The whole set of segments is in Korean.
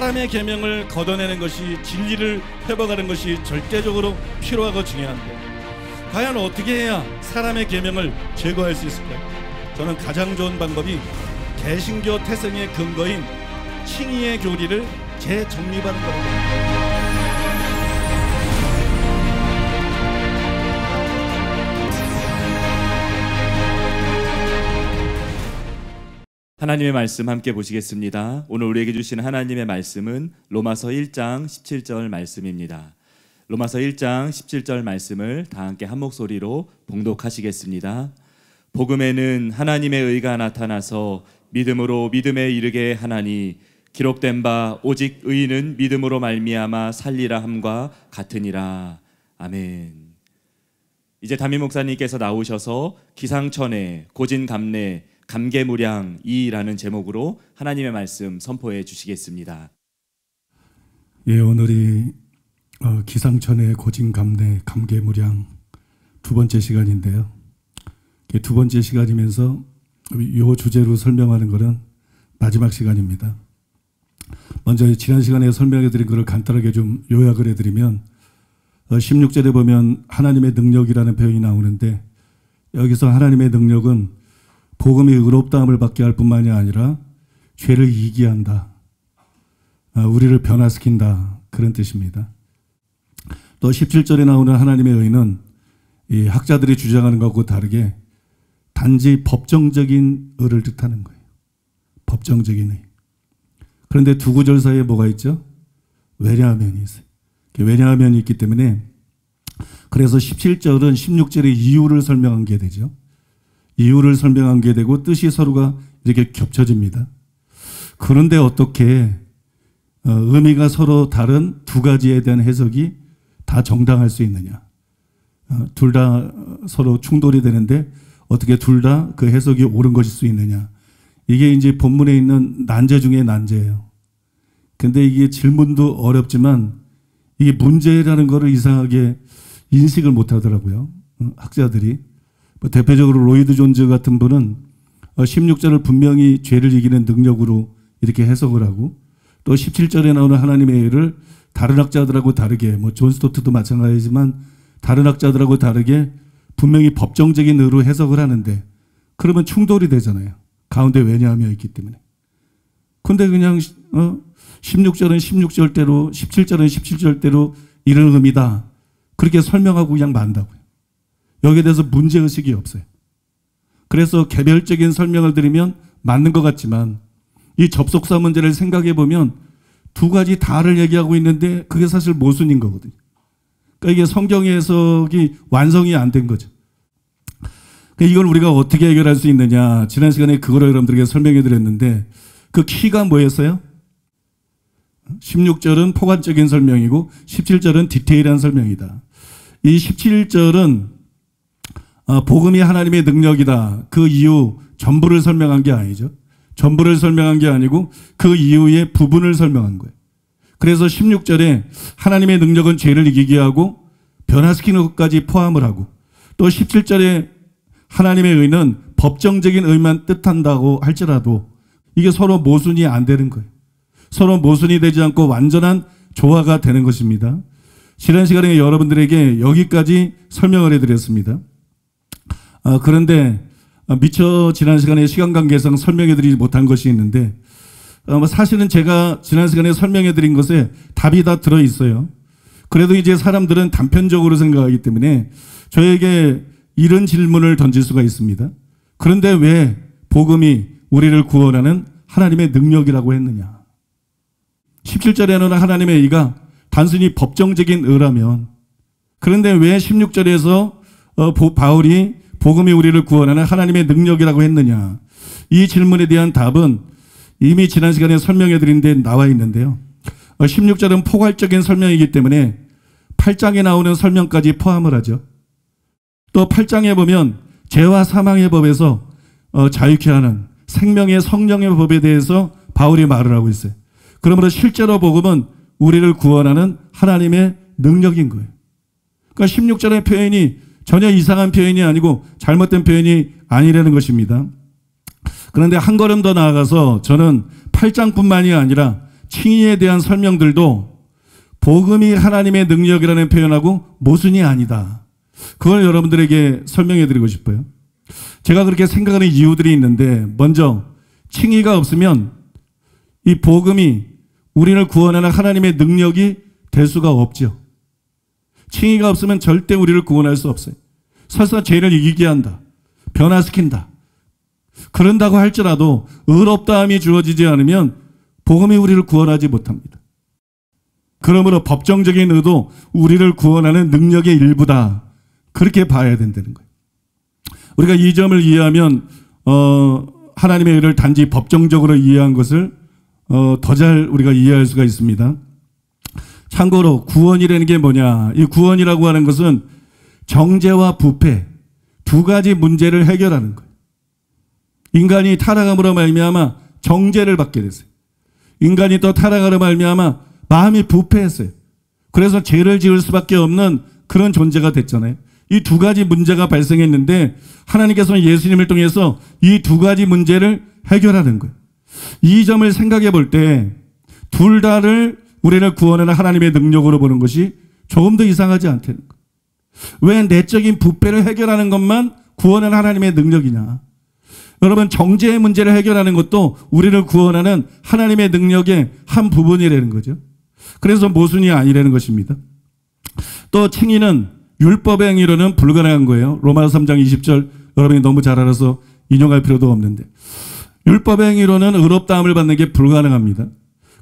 사람의 계명을 걷어내는 것이, 진리를 회복하는 것이 절대적으로 필요하고 중요한데, 과연 어떻게 해야 사람의 계명을 제거할 수 있을까요? 저는 가장 좋은 방법이 개신교 태생의 근거인 칭의의 교리를 재정립하는 겁니다. 하나님의 말씀 함께 보시겠습니다. 오늘 우리에게 주신 하나님의 말씀은 로마서 1장 17절 말씀입니다. 로마서 1장 17절 말씀을 다 함께 한 목소리로 봉독하시겠습니다. 복음에는 하나님의 의가 나타나서 믿음으로 믿음에 이르게 하나니 기록된 바 오직 의인은 믿음으로 말미암아 살리라 함과 같으니라. 아멘. 이제 담임 목사님께서 나오셔서 기상천외 고진감래 감개무량이라는 제목으로 하나님의 말씀 선포해 주시겠습니다. 예, 오늘이 기상천외 고진감래 감개무량 두 번째 시간인데요. 두 번째 시간이면서 이 주제로 설명하는 것은 마지막 시간입니다. 먼저 지난 시간에 설명해 드린 것을 간단하게 좀 요약을 해드리면 16절에 보면 하나님의 능력이라는 표현이 나오는데, 여기서 하나님의 능력은 복음이 의롭다함을 받게 할 뿐만이 아니라 죄를 이기게 한다, 우리를 변화시킨다, 그런 뜻입니다. 또 17절에 나오는 하나님의 의는 이 학자들이 주장하는 것과 다르게 단지 법정적인 의를 뜻하는 거예요. 법정적인 의. 그런데 두 구절 사이에 뭐가 있죠? 왜냐하면이 있어요. 왜냐하면이 있기 때문에, 그래서 17절은 16절의 이유를 설명한 게 되죠. 이유를 설명한 게 되고 뜻이 서로가 이렇게 겹쳐집니다. 그런데 어떻게 의미가 서로 다른 두 가지에 대한 해석이 다 정당할 수 있느냐? 둘 다 서로 충돌이 되는데 어떻게 둘 다 그 해석이 옳은 것일 수 있느냐? 이게 이제 본문에 있는 난제 중에 난제예요. 근데 이게 질문도 어렵지만 이게 문제라는 거를 이상하게 인식을 못 하더라고요. 학자들이. 대표적으로 로이드 존즈 같은 분은 16절을 분명히 죄를 이기는 능력으로 이렇게 해석을 하고, 또 17절에 나오는 하나님의 의를 다른 학자들하고 다르게, 존 스토트도 마찬가지지만 다른 학자들하고 다르게 분명히 법정적인 의로 해석을 하는데, 그러면 충돌이 되잖아요. 가운데 왜냐하며 있기 때문에. 근데 그냥 16절은 16절대로 17절은 17절대로 이런 의미다, 그렇게 설명하고 그냥 만다고요. 여기에 대해서 문제의식이 없어요. 그래서 개별적인 설명을 드리면 맞는 것 같지만 이 접속사 문제를 생각해 보면 두 가지 다를 얘기하고 있는데 그게 사실 모순인 거거든요. 그러니까 이게 성경의 해석이 완성이 안 된 거죠. 그러니까 이걸 우리가 어떻게 해결할 수 있느냐, 지난 시간에 그거를 여러분들에게 설명해 드렸는데, 그 키가 뭐였어요? 16절은 포괄적인 설명이고 17절은 디테일한 설명이다. 이 17절은 복음이 하나님의 능력이다, 그 이유 전부를 설명한 게 아니죠. 전부를 설명한 게 아니고 그 이유의 부분을 설명한 거예요. 그래서 16절에 하나님의 능력은 죄를 이기게 하고 변화시키는 것까지 포함을 하고, 또 17절에 하나님의 의는 법정적인 의만 뜻한다고 할지라도 이게 서로 모순이 안 되는 거예요. 서로 모순이 되지 않고 완전한 조화가 되는 것입니다. 지난 시간에 여러분들에게 여기까지 설명을 해드렸습니다. 그런데 미처 지난 시간에 시간 관계상 설명해드리지 못한 것이 있는데, 사실은 제가 지난 시간에 설명해드린 것에 답이 다 들어있어요. 그래도 이제 사람들은 단편적으로 생각하기 때문에 저에게 이런 질문을 던질 수가 있습니다. 그런데 왜 복음이 우리를 구원하는 하나님의 능력이라고 했느냐? 17절에는 하나님의 의가 단순히 법정적인 의라면, 그런데 왜 16절에서 바울이 복음이 우리를 구원하는 하나님의 능력이라고 했느냐? 이 질문에 대한 답은 이미 지난 시간에 설명해 드린 데 나와 있는데요. 16절은 포괄적인 설명이기 때문에 8장에 나오는 설명까지 포함을 하죠. 또 8장에 보면 죄와 사망의 법에서 자유케 하는 생명의 성령의 법에 대해서 바울이 말을 하고 있어요. 그러므로 실제로 복음은 우리를 구원하는 하나님의 능력인 거예요. 그러니까 16절의 표현이 전혀 이상한 표현이 아니고 잘못된 표현이 아니라는 것입니다. 그런데 한 걸음 더 나아가서 저는 8장뿐만이 아니라 칭의에 대한 설명들도 복음이 하나님의 능력이라는 표현하고 모순이 아니다. 그걸 여러분들에게 설명해 드리고 싶어요. 제가 그렇게 생각하는 이유들이 있는데, 먼저 칭의가 없으면 이 복음이 우리를 구원하는 하나님의 능력이 될 수가 없죠. 칭의가 없으면 절대 우리를 구원할 수 없어요. 설사 죄를 이기게 한다, 변화시킨다, 그런다고 할지라도 의롭다함이 주어지지 않으면 복음이 우리를 구원하지 못합니다. 그러므로 법정적인 의도, 우리를 구원하는 능력의 일부다, 그렇게 봐야 된다는 거예요. 우리가 이 점을 이해하면 하나님의 의를 단지 법정적으로 이해한 것을 더 잘 우리가 이해할 수가 있습니다. 참고로 구원이라는 게 뭐냐? 이 구원이라고 하는 것은 정죄와 부패 두 가지 문제를 해결하는 거예요. 인간이 타락함으로 말미암아 정죄를 받게 됐어요. 인간이 또 타락함으로 말미암아 마음이 부패했어요. 그래서 죄를 지을 수밖에 없는 그런 존재가 됐잖아요. 이 두 가지 문제가 발생했는데 하나님께서는 예수님을 통해서 이 두 가지 문제를 해결하는 거예요. 이 점을 생각해 볼 때 둘 다를 우리를 구원하는 하나님의 능력으로 보는 것이 조금 더 이상하지 않다는 거예요. 왜 내적인 부패를 해결하는 것만 구원하는 하나님의 능력이냐? 여러분, 정죄의 문제를 해결하는 것도 우리를 구원하는 하나님의 능력의 한 부분이라는 거죠. 그래서 모순이 아니라는 것입니다. 또 칭의는 율법의 행위로는 불가능한 거예요. 로마서 3장 20절 여러분이 너무 잘 알아서 인용할 필요도 없는데, 율법의 행위로는 의롭다함을 받는 게 불가능합니다.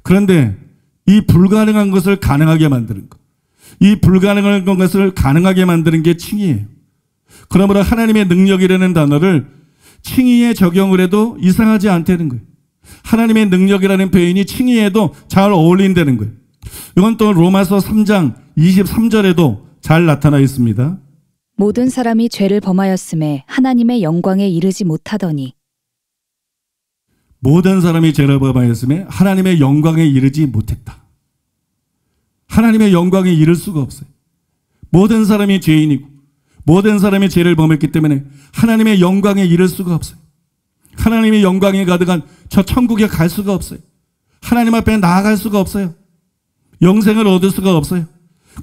그런데 이 불가능한 것을 가능하게 만드는 것, 이 불가능한 것을 가능하게 만드는 게 칭의예요. 그러므로 하나님의 능력이라는 단어를 칭의에 적용을 해도 이상하지 않다는 거예요. 하나님의 능력이라는 표현이 칭의에도 잘 어울린다는 거예요. 이건 또 로마서 3장 23절에도 잘 나타나 있습니다. 모든 사람이 죄를 범하였음에 하나님의 영광에 이르지 못하더니. 모든 사람이 죄를 범하였음에 하나님의 영광에 이르지 못했다. 하나님의 영광에 이를 수가 없어요. 모든 사람이 죄인이고 모든 사람이 죄를 범했기 때문에 하나님의 영광에 이를 수가 없어요. 하나님의 영광에 가득한 저 천국에 갈 수가 없어요. 하나님 앞에 나아갈 수가 없어요. 영생을 얻을 수가 없어요.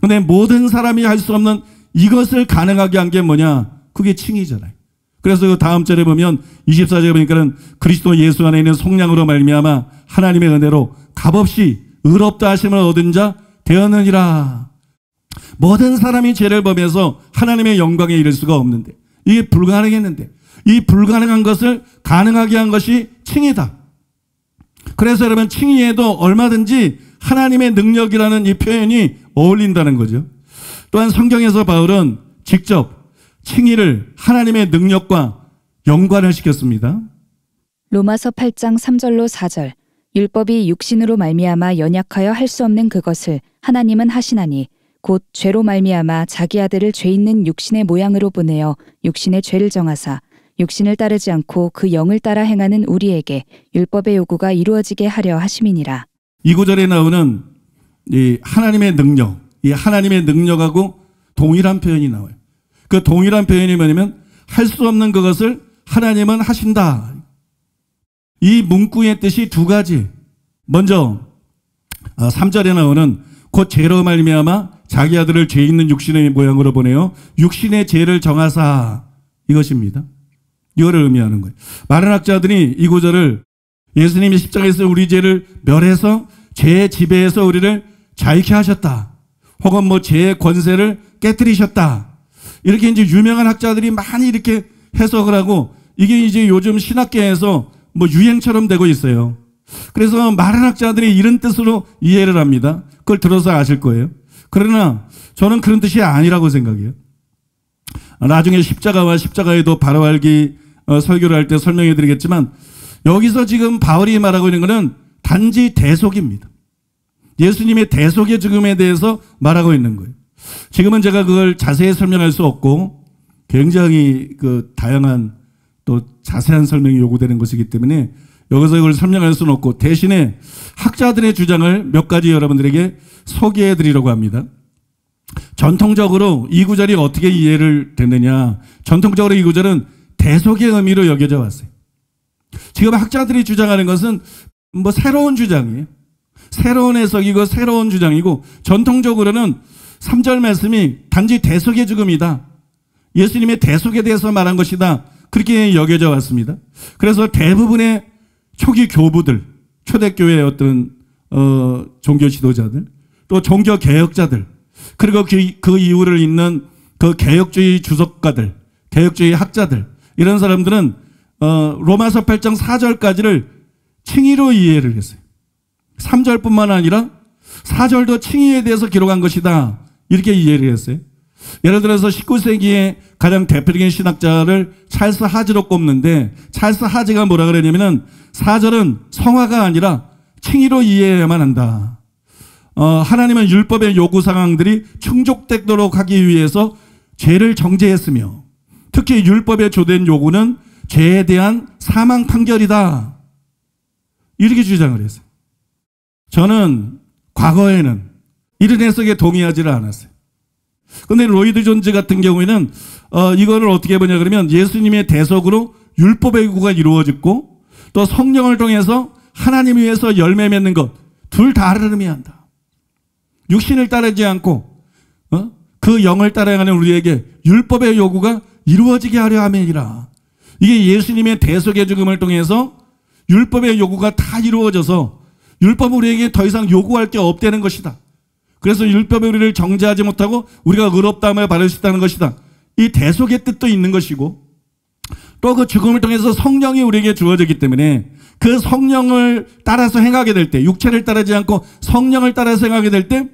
그런데 모든 사람이 할 수 없는 이것을 가능하게 한 게 뭐냐? 그게 칭의잖아요. 그래서 그 다음 절에 보면 24절에 보니까는 그리스도 예수 안에 있는 속량으로 말미암아 하나님의 은혜로 값없이 의롭다 하심을 얻은 자 되었느니라. 모든 사람이 죄를 범해서 하나님의 영광에 이를 수가 없는데, 이게 불가능했는데 이 불가능한 것을 가능하게 한 것이 칭의다. 그래서 여러분, 칭의에도 얼마든지 하나님의 능력이라는 이 표현이 어울린다는 거죠. 또한 성경에서 바울은 직접 칭의를 하나님의 능력과 연관을 시켰습니다. 로마서 8장 3절로 4절. 율법이 육신으로 말미암아 연약하여 할 수 없는 그것을 하나님은 하시나니 곧 죄로 말미암아 자기 아들을 죄 있는 육신의 모양으로 보내어 육신의 죄를 정하사 육신을 따르지 않고 그 영을 따라 행하는 우리에게 율법의 요구가 이루어지게 하려 하심이니라. 이 구절에 나오는 이 하나님의 능력, 이 하나님의 능력하고 동일한 표현이 나와요. 그 동일한 표현이 뭐냐면 할 수 없는 그것을 하나님은 하신다. 이 문구의 뜻이 두 가지. 먼저 3절에 나오는 곧 죄로 말미암아 자기 아들을 죄 있는 육신의 모양으로 보내어 육신의 죄를 정하사, 이것입니다. 이거를 의미하는 거예요. 많은 학자들이 이 구절을 예수님이 십자가에서 우리 죄를 멸해서 죄의 지배에서 우리를 자유케 하셨다, 혹은 뭐 죄의 권세를 깨뜨리셨다, 이렇게 이제 유명한 학자들이 많이 이렇게 해석을 하고, 이게 이제 요즘 신학계에서 뭐 유행처럼 되고 있어요. 그래서 많은 학자들이 이런 뜻으로 이해를 합니다. 그걸 들어서 아실 거예요. 그러나 저는 그런 뜻이 아니라고 생각해요. 나중에 십자가와 십자가에도 바로 알기 설교를 할 때 설명해 드리겠지만, 여기서 지금 바울이 말하고 있는 것은 단지 대속입니다. 예수님의 대속의 죽음에 대해서 말하고 있는 거예요. 지금은 제가 그걸 자세히 설명할 수 없고 굉장히 그 다양한 또 자세한 설명이 요구되는 것이기 때문에 여기서 이걸 설명할 수는 없고, 대신에 학자들의 주장을 몇 가지 여러분들에게 소개해 드리려고 합니다. 전통적으로 이 구절이 어떻게 이해를 됐느냐, 전통적으로 이 구절은 대속의 의미로 여겨져 왔어요. 지금 학자들이 주장하는 것은 뭐 새로운 주장이에요. 새로운 해석이고 새로운 주장이고 전통적으로는 3절 말씀이 단지 대속의 죽음이다. 예수님의 대속에 대해서 말한 것이다. 그렇게 여겨져 왔습니다. 그래서 대부분의 초기 교부들, 초대교회의 어떤 종교 지도자들, 또 종교 개혁자들, 그리고 그 이유를 잇는 그 개혁주의 주석가들, 개혁주의 학자들, 이런 사람들은 로마서 8장 4절까지를 칭의로 이해를 했어요. 3절뿐만 아니라 4절도 칭의에 대해서 기록한 것이다. 이렇게 이해를 했어요. 예를 들어서 19세기의 가장 대표적인 신학자를 찰스 하즈로 꼽는데, 찰스 하즈가 뭐라 그러냐면은 4절은 성화가 아니라 칭의로 이해해야만 한다. 하나님은 율법의 요구 사항들이 충족되도록 하기 위해서 죄를 정죄했으며, 특히 율법에 주된 요구는 죄에 대한 사망 판결이다. 이렇게 주장을 했어요. 저는 과거에는 이런 해석에 동의하지를 않았어요. 그런데 로이드 존즈 같은 경우에는 이거를 어떻게 보냐 그러면 예수님의 대속으로 율법의 요구가 이루어졌고 또 성령을 통해서 하나님 위해서 열매 맺는 것 둘 다를 의미한다. 육신을 따르지 않고 그 영을 따라가는 우리에게 율법의 요구가 이루어지게 하려 함이니라. 이게 예수님의 대속의 죽음을 통해서 율법의 요구가 다 이루어져서 율법은 우리에게 더 이상 요구할 게 없다는 것이다. 그래서 율법이 우리를 정죄하지 못하고 우리가 의롭다함을 받을 수 있다는 것이다. 이 대속의 뜻도 있는 것이고 또 그 죽음을 통해서 성령이 우리에게 주어졌기 때문에 그 성령을 따라서 행하게 될 때, 육체를 따르지 않고 성령을 따라서 행하게 될 때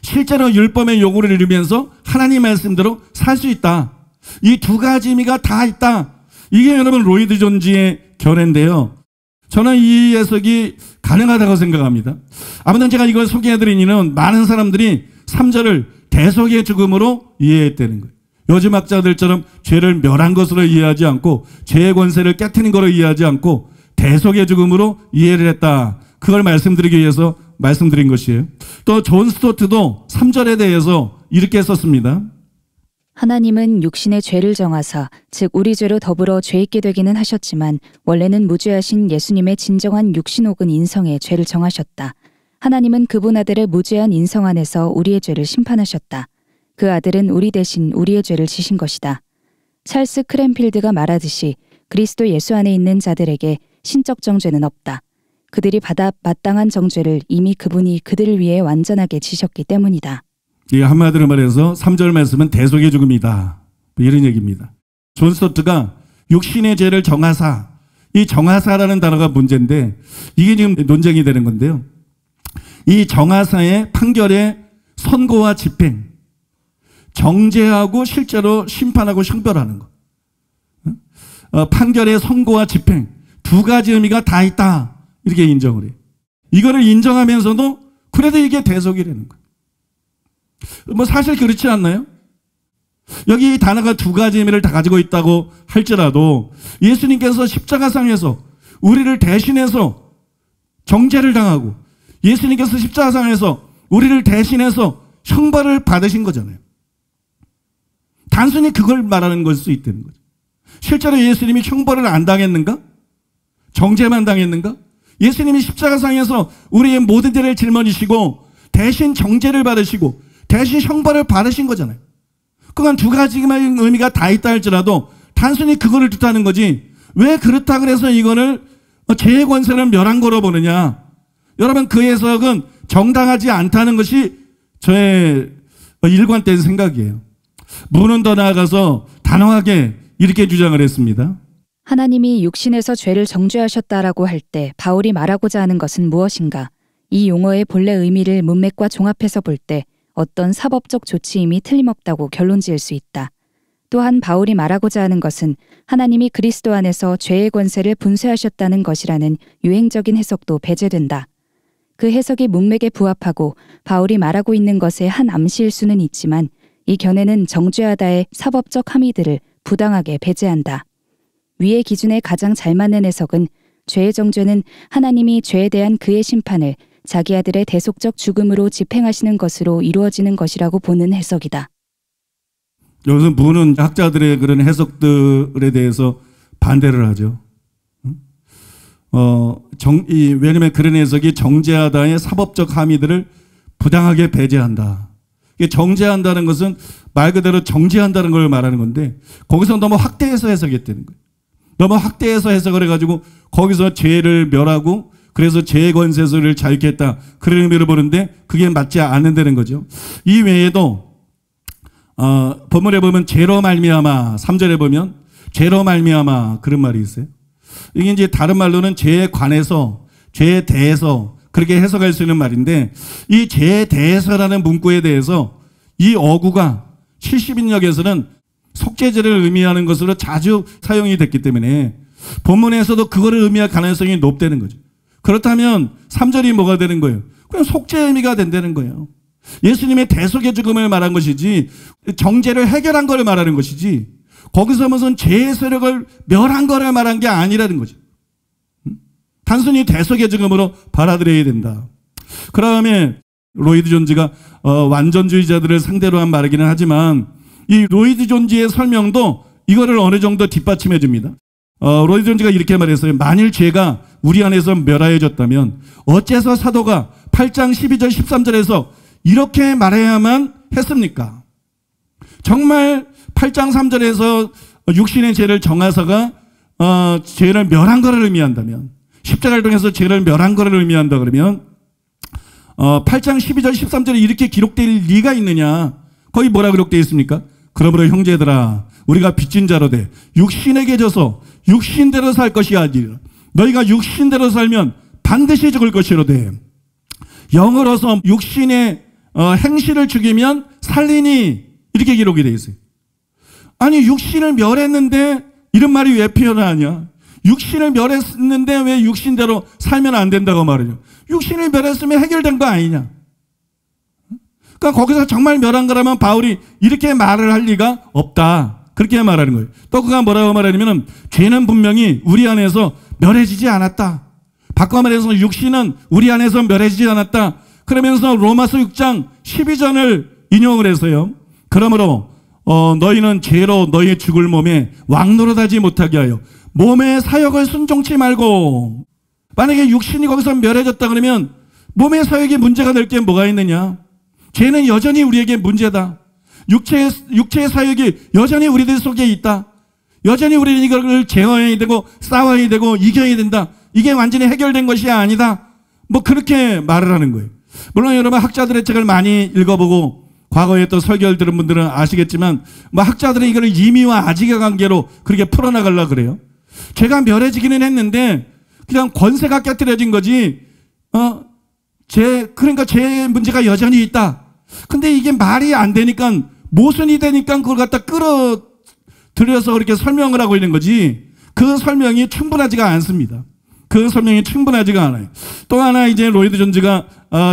실제로 율법의 요구를 이루면서 하나님 말씀대로 살 수 있다. 이 두 가지 의미가 다 있다. 이게 여러분 로이드 존지의 견해인데요. 저는 이 해석이 가능하다고 생각합니다. 아무튼 제가 이걸 소개해드린 이유는 많은 사람들이 3절을 대속의 죽음으로 이해했다는 거예요. 요즘 학자들처럼 죄를 멸한 것으로 이해하지 않고 죄의 권세를 깨트린 것으로 이해하지 않고 대속의 죽음으로 이해를 했다. 그걸 말씀드리기 위해서 말씀드린 것이에요. 또 존 스토트도 3절에 대해서 이렇게 썼습니다. 하나님은 육신의 죄를 정하사 즉 우리 죄로 더불어 죄 있게 되기는 하셨지만 원래는 무죄하신 예수님의 진정한 육신 혹은 인성의 죄를 정하셨다. 하나님은 그분 아들의 무죄한 인성 안에서 우리의 죄를 심판하셨다. 그 아들은 우리 대신 우리의 죄를 지신 것이다. 찰스 크랜필드가 말하듯이 그리스도 예수 안에 있는 자들에게 신적 정죄는 없다. 그들이 받아 마땅한 정죄를 이미 그분이 그들을 위해 완전하게 지셨기 때문이다. 이 한마디로 말해서 3절 말씀은 대속의 죽음이다. 이런 얘기입니다. 존 스토트가 육신의 죄를 정하사, 이 정하사라는 단어가 문제인데 이게 지금 논쟁이 되는 건데요. 이 정하사의 판결의 선고와 집행, 정죄하고 실제로 심판하고 형벌하는 것. 판결의 선고와 집행 두 가지 의미가 다 있다. 이렇게 인정을 해요. 이거를 인정하면서도 그래도 이게 대속이라는 거예요. 뭐 사실 그렇지 않나요? 여기 이 단어가 두 가지 의미를 다 가지고 있다고 할지라도 예수님께서 십자가상에서 우리를 대신해서 정죄를 당하고 예수님께서 십자가상에서 우리를 대신해서 형벌을 받으신 거잖아요. 단순히 그걸 말하는 걸 수 있다는 거죠. 실제로 예수님이 형벌을 안 당했는가? 정죄만 당했는가? 예수님이 십자가상에서 우리의 모든 죄를 짊어지시고 대신 정죄를 받으시고 대신 형벌을 받으신 거잖아요. 그건 두 가지만 의미가 다 있다 할지라도 단순히 그거를 뜻하는 거지 왜 그렇다 그래서 이거를 죄의 권세를 멸한 거로 보느냐. 여러분 그 해석은 정당하지 않다는 것이 저의 일관된 생각이에요. 문은 더 나아가서 단호하게 이렇게 주장을 했습니다. 하나님이 육신에서 죄를 정죄하셨다라고 할 때 바울이 말하고자 하는 것은 무엇인가? 이 용어의 본래 의미를 문맥과 종합해서 볼 때 어떤 사법적 조치임이 틀림없다고 결론지을 수 있다. 또한 바울이 말하고자 하는 것은 하나님이 그리스도 안에서 죄의 권세를 분쇄하셨다는 것이라는 유행적인 해석도 배제된다. 그 해석이 문맥에 부합하고 바울이 말하고 있는 것의 한 암시일 수는 있지만 이 견해는 정죄하다의 사법적 함의들을 부당하게 배제한다. 위의 기준에 가장 잘 맞는 해석은 죄의 정죄는 하나님이 죄에 대한 그의 심판을 자기 아들의 대속적 죽음으로 집행하시는 것으로 이루어지는 것이라고 보는 해석이다. 여기서 문은 학자들의 그런 해석들에 대해서 반대를 하죠. 왜냐면 그런 해석이 정죄하다의 사법적 함의들을 부당하게 배제한다. 이게 정죄한다는 것은 말 그대로 정죄한다는 걸 말하는 건데 거기서 너무 확대해서 해석했다는 거예요. 너무 확대해서 해석을 해가지고 거기서 죄를 멸하고 그래서 죄의 권세를 자유케 했다. 그런 의미로 보는데 그게 맞지 않는다는 거죠. 이 외에도 본문에 보면 죄로 말미암아 3절에 보면 죄로 말미암아 그런 말이 있어요. 이게 이제 다른 말로는 죄에 관해서 죄에 대해서 그렇게 해석할 수 있는 말인데 이 죄에 대해서라는 문구에 대해서 이 어구가 70인역에서는 속죄죄를 의미하는 것으로 자주 사용이 됐기 때문에 본문에서도 그거를 의미할 가능성이 높다는 거죠. 그렇다면 3절이 뭐가 되는 거예요? 그냥 속죄 의미가 된다는 거예요. 예수님의 대속의 죽음을 말한 것이지 정죄를 해결한 걸 말하는 것이지 거기서 무슨 죄의 세력을 멸한 거를 말한 게 아니라는 거죠. 단순히 대속의 죽음으로 받아들여야 된다. 그 다음에 로이드 존지가 완전주의자들을 상대로 한 말이기는 하지만 이 로이드 존지의 설명도 이거를 어느 정도 뒷받침해 줍니다. 로이드 존지가 이렇게 말했어요. 만일 죄가 우리 안에서 멸하여졌다면 어째서 사도가 8장 12절 13절에서 이렇게 말해야만 했습니까? 정말 8장 3절에서 육신의 죄를 정하사가 죄를 멸한 것을 의미한다면 십자가를 통해서 죄를 멸한 것을 의미한다 그러면 8장 12절 13절에 이렇게 기록될 리가 있느냐? 거기 뭐라 기록되어 있습니까? 그러므로 형제들아 우리가 빚진 자로 돼 육신에게 져서 육신대로 살 것이 아니라 너희가 육신대로 살면 반드시 죽을 것이로되 영으로서 육신의 행실을 죽이면 살리니 이렇게 기록이 되어 있어요. 아니 육신을 멸했는데 이런 말이 왜 표현하냐? 육신을 멸했는데 왜 육신대로 살면 안 된다고 말해요? 육신을 멸했으면 해결된 거 아니냐? 그러니까 거기서 정말 멸한 거라면 바울이 이렇게 말을 할 리가 없다. 그렇게 말하는 거예요. 또 그가 뭐라고 말하냐면 죄는 분명히 우리 안에서 멸해지지 않았다. 바꿔 말해서 육신은 우리 안에서 멸해지지 않았다. 그러면서 로마서 6장 12절을 인용을 해서요. 그러므로 너희는 죄로 너희 죽을 몸에 왕노릇하지 못하게 하여 몸의 사역을 순종치 말고. 만약에 육신이 거기서 멸해졌다 그러면 몸의 사역에 문제가 될 게 뭐가 있느냐? 죄는 여전히 우리에게 문제다. 육체의 사역이 여전히 우리들 속에 있다. 여전히 우리는 이걸 제어해야 되고 싸워야 되고 이겨야 된다. 이게 완전히 해결된 것이 아니다. 뭐 그렇게 말을 하는 거예요. 물론 여러분 학자들의 책을 많이 읽어보고 과거에 또 설교를 들은 분들은 아시겠지만 뭐 학자들은 이걸 임의와 아직의 관계로 그렇게 풀어나가려고 그래요. 죄가 멸해지기는 했는데 그냥 권세가 깨뜨려진 거지. 그러니까 죄의 문제가 여전히 있다. 근데 이게 말이 안 되니까 모순이 되니까 그걸 갖다 끌어들여서 그렇게 설명을 하고 있는 거지. 그 설명이 충분하지가 않습니다. 그 설명이 충분하지가 않아요. 또 하나 이제 로이드 존지가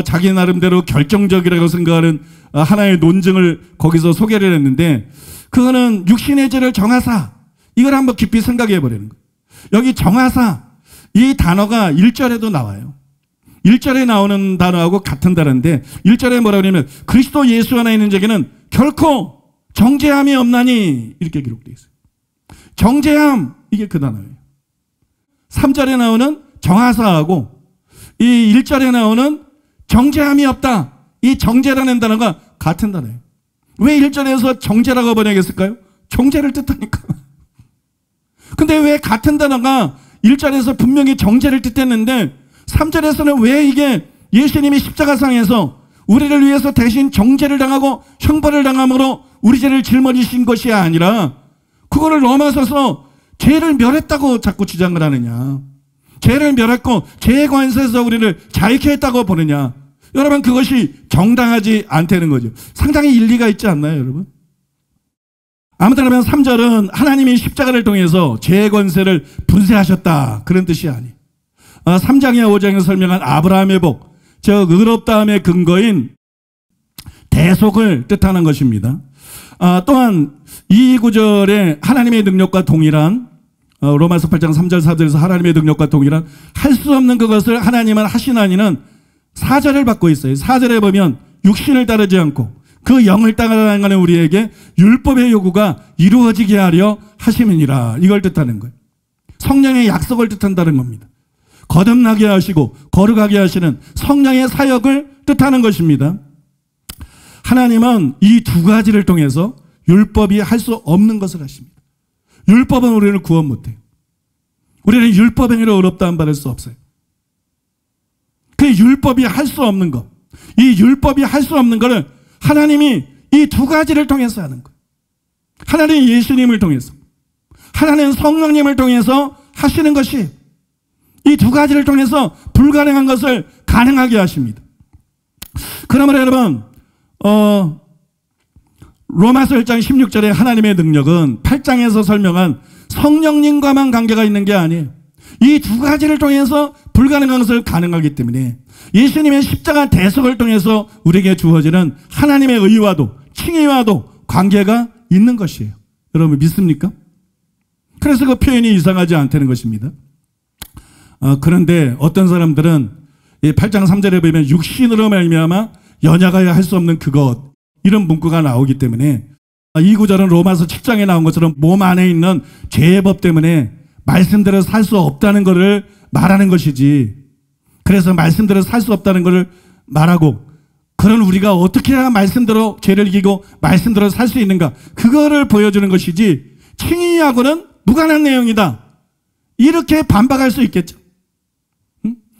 자기 나름대로 결정적이라고 생각하는 하나의 논증을 거기서 소개를 했는데 그거는 육신의 죄를 정하사 이걸 한번 깊이 생각해 보려는 거예요. 여기 정하사 이 단어가 1절에도 나와요. 1절에 나오는 단어하고 같은 단어인데 1절에 뭐라고 하냐면 그리스도 예수 안에 있는 자에게는 결코 정죄함이 없나니 이렇게 기록되어 있어요. 정죄함 이게 그 단어예요. 3절에 나오는 정하사하고 이 1절에 나오는 정죄함이 없다. 이 정죄라는 단어가 같은 단어예요. 왜 1절에서 정죄라고 번역했을까요? 정죄를 뜻하니까. 근데 왜 같은 단어가 1절에서 분명히 정죄를 뜻했는데 3절에서는 왜 이게 예수님이 십자가상에서 우리를 위해서 대신 정죄를 당하고 형벌을 당함으로 우리 죄를 짊어지신 것이 아니라 그거를 넘어서서 죄를 멸했다고 자꾸 주장을 하느냐. 죄를 멸했고 죄의 관세에서 우리를 자유케 했다고 보느냐. 여러분 그것이 정당하지 않다는 거죠. 상당히 일리가 있지 않나요 여러분? 아무튼 그러면 3절은 하나님이 십자가를 통해서 죄의 권세를 분쇄하셨다. 그런 뜻이 아니에요. 3장이나 5장에 설명한 아브라함의 복, 즉 의롭다함의 근거인 대속을 뜻하는 것입니다. 또한 이 구절에 하나님의 능력과 동일한 로마서 8장 3절 4절에서 하나님의 능력과 동일한 할 수 없는 그것을 하나님은 하시나니는 4절을 받고 있어요. 4절에 보면 육신을 따르지 않고 그 영을 따라가는 우리에게 율법의 요구가 이루어지게 하려 하심이니라. 이걸 뜻하는 거예요. 성령의 약속을 뜻한다는 겁니다. 거듭나게 하시고 거룩하게 하시는 성령의 사역을 뜻하는 것입니다. 하나님은 이 두 가지를 통해서 율법이 할 수 없는 것을 하십니다. 율법은 우리를 구원 못해요. 우리는 율법 행위로 의롭다함 받을 수 없어요. 그 율법이 할 수 없는 것, 이 율법이 할 수 없는 것을 하나님이 이 두 가지를 통해서 하는 거예요. 하나님 예수님을 통해서, 하나님 성령님을 통해서 하시는 것이 이 두 가지를 통해서 불가능한 것을 가능하게 하십니다. 그러므로 여러분, 로마서 1장 16절의 하나님의 능력은 8장에서 설명한 성령님과만 관계가 있는 게 아니에요. 이 두 가지를 통해서 불가능한 것을 가능하기 때문에 예수님의 십자가 대속을 통해서 우리에게 주어지는 하나님의 의와도 칭의와도 관계가 있는 것이에요. 여러분 믿습니까? 그래서 그 표현이 이상하지 않다는 것입니다. 그런데 어떤 사람들은 이 8장 3절에 보면 육신으로 말미암아 연약하여 할 수 없는 그것, 이런 문구가 나오기 때문에 이 구절은 로마서 7장에 나온 것처럼 몸 안에 있는 죄의 법 때문에 말씀대로 살 수 없다는 것을 말하는 것이지, 그래서 말씀대로 살 수 없다는 것을 말하고 그런 우리가 어떻게 해야 말씀대로 죄를 이기고 말씀대로 살 수 있는가, 그거를 보여주는 것이지 칭의하고는 무관한 내용이다, 이렇게 반박할 수 있겠죠.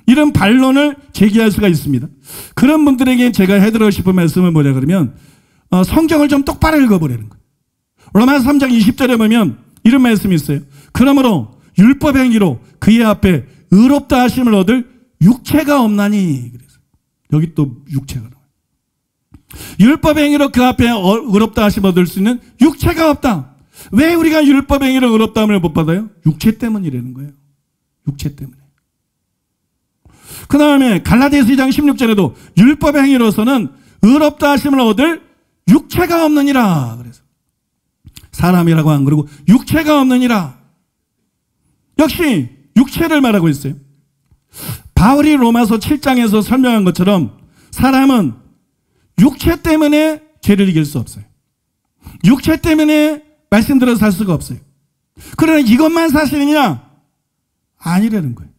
이런 반론을 제기할 수가 있습니다. 그런 분들에게 제가 해드리고 싶은 말씀은 뭐냐 그러면 성경을 좀 똑바로 읽어보라는 거예요. 로마서 3장 20절에 보면 이런 말씀이 있어요. 그러므로 율법 행위로 그의 앞에 의롭다 하심을 얻을 육체가 없나니. 그래서 여기 또 육체가 나와요. 율법 행위로 그 앞에 의롭다 하심을 얻을 수 있는 육체가 없다. 왜 우리가 율법 행위로 의롭다함을 못 받아요? 육체 때문이라는 거예요. 육체 때문에. 그 다음에 갈라디아서 2장 16절에도 율법 행위로서는 의롭다 하심을 얻을 육체가 없느니라. 그래서 사람이라고 안 그러고 육체가 없느니라. 역시 육체를 말하고 있어요. 바울이 로마서 7장에서 설명한 것처럼 사람은 육체 때문에 죄를 이길 수 없어요. 육체 때문에 말씀대로 살 수가 없어요. 그러나 이것만 사실이냐? 아니라는 거예요.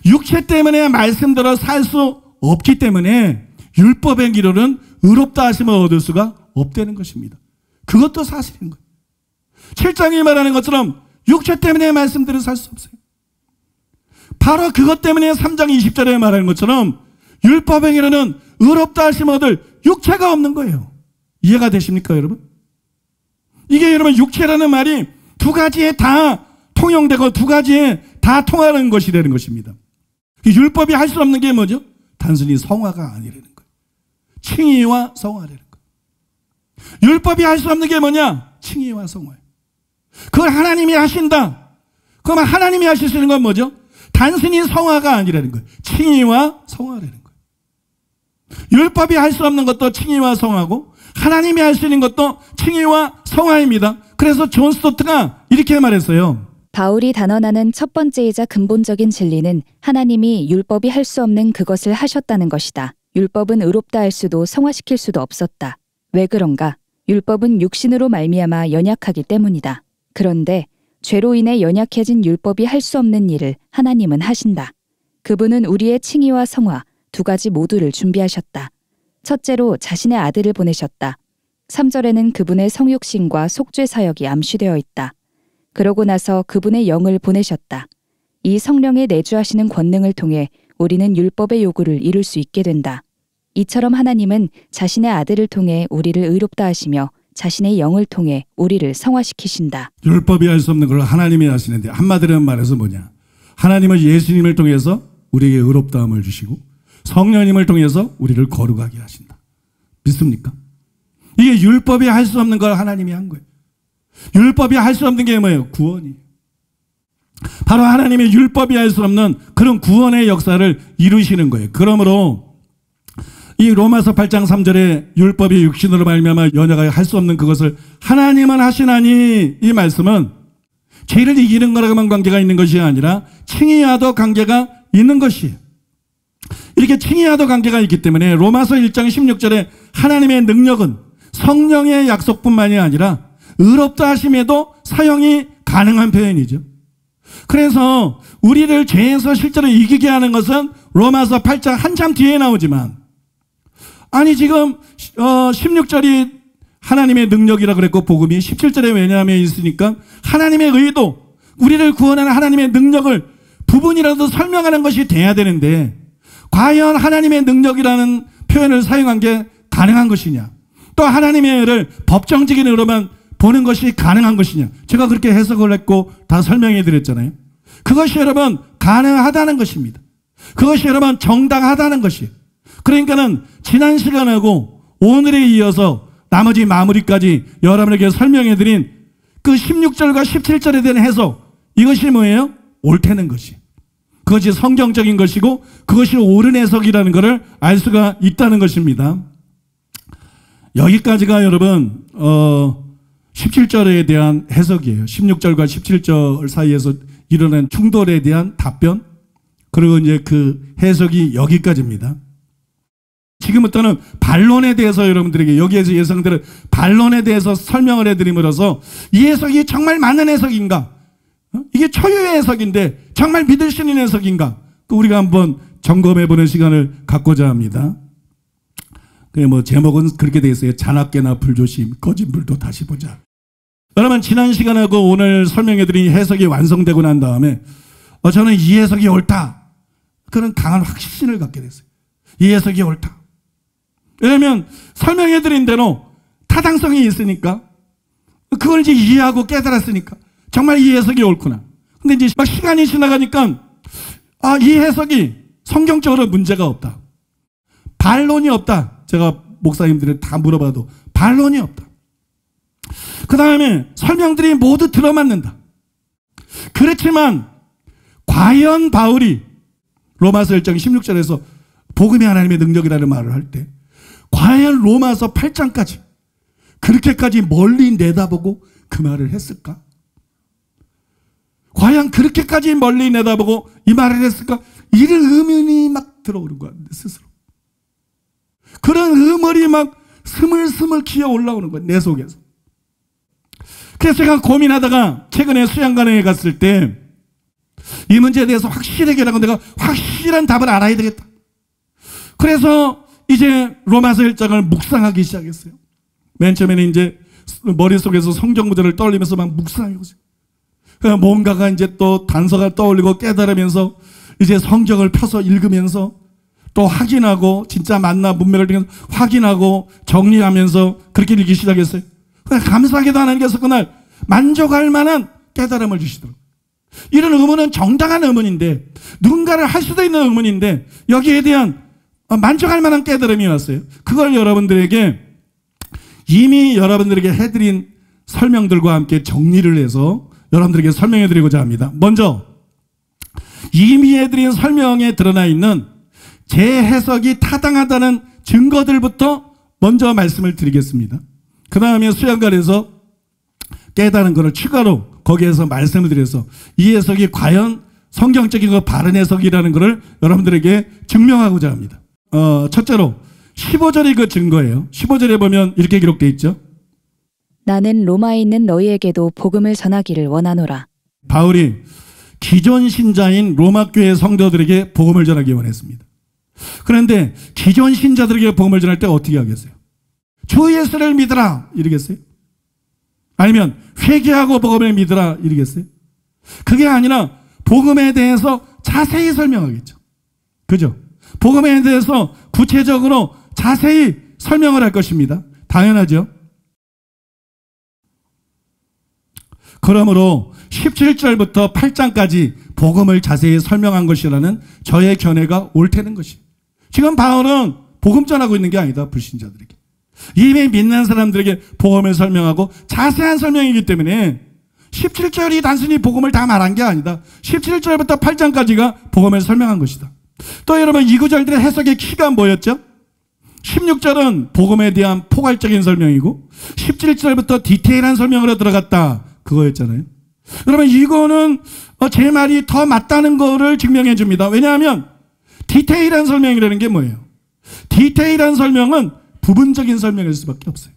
육체 때문에 말씀대로 살 수 없기 때문에 율법의 기로는 의롭다 하심을 얻을 수가 없다는 것입니다. 그것도 사실인 거예요. 7장이 말하는 것처럼 육체 때문에 말씀대로 살 수 없어요. 바로 그것 때문에 3장 20절에 말하는 것처럼 율법의 기로는 의롭다 하심을 얻을 육체가 없는 거예요. 이해가 되십니까 여러분? 이게 여러분 육체라는 말이 두 가지에 다 통용되고 두 가지에 다 통하는 것이 되는 것입니다. 율법이 할 수 없는 게 뭐죠? 단순히 성화가 아니라는 거예요. 칭의와 성화라는 거예요. 율법이 할 수 없는 게 뭐냐? 칭의와 성화예요. 그걸 하나님이 하신다. 그러면 하나님이 하실 수 있는 건 뭐죠? 단순히 성화가 아니라는 거예요. 칭의와 성화라는 거예요. 율법이 할 수 없는 것도 칭의와 성화고 하나님이 할 수 있는 것도 칭의와 성화입니다. 그래서 존 스토트가 이렇게 말했어요. 바울이 단언하는 첫 번째이자 근본적인 진리는 하나님이 율법이 할 수 없는 그것을 하셨다는 것이다. 율법은 의롭다 할 수도 성화시킬 수도 없었다. 왜 그런가? 율법은 육신으로 말미암아 연약하기 때문이다. 그런데 죄로 인해 연약해진 율법이 할 수 없는 일을 하나님은 하신다. 그분은 우리의 칭의와 성화 두 가지 모두를 준비하셨다. 첫째로 자신의 아들을 보내셨다. 3절에는 그분의 성육신과 속죄 사역이 암시되어 있다. 그러고 나서 그분의 영을 보내셨다. 이 성령의 내주하시는 권능을 통해 우리는 율법의 요구를 이룰 수 있게 된다. 이처럼 하나님은 자신의 아들을 통해 우리를 의롭다 하시며 자신의 영을 통해 우리를 성화시키신다. 율법이 할 수 없는 걸 하나님이 하시는데 한마디로 말해서 뭐냐? 하나님은 예수님을 통해서 우리에게 의롭다함을 주시고 성령님을 통해서 우리를 거룩하게 하신다. 믿습니까? 이게 율법이 할 수 없는 걸 하나님이 한 거예요. 율법이 할 수 없는 게 뭐예요? 구원이에요. 바로 하나님의 율법이 할 수 없는 그런 구원의 역사를 이루시는 거예요. 그러므로 이 로마서 8장 3절에 율법이 육신으로 말미암아 연약하여 할 수 없는 그것을 하나님은 하시나니, 이 말씀은 죄를 이기는 거랑만 관계가 있는 것이 아니라 칭의와도 관계가 있는 것이에요. 이렇게 칭의와도 관계가 있기 때문에 로마서 1장 16절에 하나님의 능력은 성령의 약속뿐만이 아니라 의롭다 하심에도 사용이 가능한 표현이죠. 그래서 우리를 죄에서 실제로 이기게 하는 것은 로마서 8장 한참 뒤에 나오지만, 아니 지금 16절이 하나님의 능력이라 그랬고 복음이 17절에 왜냐하면 있으니까 하나님의 의도, 우리를 구원하는 하나님의 능력을 부분이라도 설명하는 것이 돼야 되는데, 과연 하나님의 능력이라는 표현을 사용한 게 가능한 것이냐, 또 하나님의 의를 법정적인 의로만 보는 것이 가능한 것이냐. 제가 그렇게 해석을 했고 다 설명해 드렸잖아요. 그것이 여러분 가능하다는 것입니다. 그것이 여러분 정당하다는 것이에요. 그러니까는 지난 시간하고 오늘에 이어서 나머지 마무리까지 여러분에게 설명해 드린 그 16절과 17절에 대한 해석, 이것이 뭐예요? 옳다는 것이. 그것이 성경적인 것이고 그것이 옳은 해석이라는 것을 알 수가 있다는 것입니다. 여기까지가 여러분 17절에 대한 해석이에요. 16절과 17절 사이에서 일어난 충돌에 대한 답변, 그리고 이제 그 해석이 여기까지입니다. 지금부터는 반론에 대해서 여러분들에게, 여기에서 예상대로 반론에 대해서 설명을 해드림으로써 이 해석이 정말 맞는 해석인가, 이게 초유의 해석인데 정말 믿을 수 있는 해석인가, 우리가 한번 점검해보는 시간을 갖고자 합니다. 뭐 제목은 그렇게 되어 있어요. 잔악계나 불조심, 꺼진 불도 다시 보자. 여러분 지난 시간하고 오늘 설명해드린 해석이 완성되고 난 다음에 저는 이 해석이 옳다, 그런 강한 확신을 갖게 됐어요. 이 해석이 옳다. 왜냐하면 설명해드린 대로 타당성이 있으니까, 그걸 이제 이해하고 깨달았으니까 정말 이 해석이 옳구나. 근데 이제 막 시간이 지나가니까 이 해석이 성경적으로 문제가 없다, 반론이 없다. 제가 목사님들을 다 물어봐도 반론이 없다. 그 다음에 설명들이 모두 들어맞는다. 그렇지만 과연 바울이 로마서 1장 16절에서 복음이 하나님의 능력이라는 말을 할 때 과연 로마서 8장까지 그렇게까지 멀리 내다보고 그 말을 했을까? 과연 그렇게까지 멀리 내다보고 이 말을 했을까? 이런 의문이 막 들어오는 거야, 스스로. 그런 의문이 막 스물스물 기어 올라오는 거야, 내 속에서. 그래서 제가 고민하다가 최근에 수양관에 갔을 때 이 문제에 대해서 확실히 해결하고 내가 확실한 답을 알아야 되겠다. 그래서 이제 로마서 1장을 묵상하기 시작했어요. 맨 처음에는 이제 머릿속에서 성경 구절을 떠올리면서 막 묵상하고 있어요. 뭔가가 이제 또 단서가 떠올리고 깨달으면서 이제 성경을 펴서 읽으면서 또 확인하고, 진짜 맞나 문맥을 통해서 확인하고 정리하면서 그렇게 읽기 시작했어요. 감사하게도 하나님께서 그날 만족할 만한 깨달음을 주시더라고요. 이런 의문은 정당한 의문인데, 누군가를 할 수도 있는 의문인데 여기에 대한 만족할 만한 깨달음이 왔어요. 그걸 여러분들에게 이미 여러분들에게 해드린 설명들과 함께 정리를 해서 여러분들에게 설명해 드리고자 합니다. 먼저 이미 해드린 설명에 드러나 있는 제 해석이 타당하다는 증거들부터 먼저 말씀을 드리겠습니다. 그 다음에 수양관에서 깨달은 것을 추가로 거기에서 말씀을 드려서 이 해석이 과연 성경적이고 바른 해석이라는 것을 여러분들에게 증명하고자 합니다. 첫째로 15절이 그 증거예요. 15절에 보면 이렇게 기록되어 있죠. 나는 로마에 있는 너희에게도 복음을 전하기를 원하노라. 바울이 기존 신자인 로마 교회 성도들에게 복음을 전하기 원했습니다. 그런데 기존 신자들에게 복음을 전할 때 어떻게 하겠어요? 주 예수를 믿으라 이러겠어요? 아니면 회개하고 복음을 믿으라 이러겠어요? 그게 아니라 복음에 대해서 자세히 설명하겠죠. 그죠? 복음에 대해서 구체적으로 자세히 설명을 할 것입니다. 당연하죠. 그러므로 17절부터 8장까지 복음을 자세히 설명한 것이라는 저의 견해가 옳다는 것이. 지금 바울은 복음 전하고 있는 게 아니다, 불신자들에게. 이미 믿는 사람들에게 복음을 설명하고 자세한 설명이기 때문에 17절이 단순히 복음을 다 말한 게 아니다. 17절부터 8장까지가 복음을 설명한 것이다. 또 여러분 이 구절들의 해석의 키가 뭐였죠? 16절은 복음에 대한 포괄적인 설명이고 17절부터 디테일한 설명으로 들어갔다, 그거였잖아요. 여러분 이거는 제 말이 더 맞다는 거를 증명해 줍니다. 왜냐하면 디테일한 설명이라는 게 뭐예요? 디테일한 설명은 부분적인 설명일 수밖에 없어요.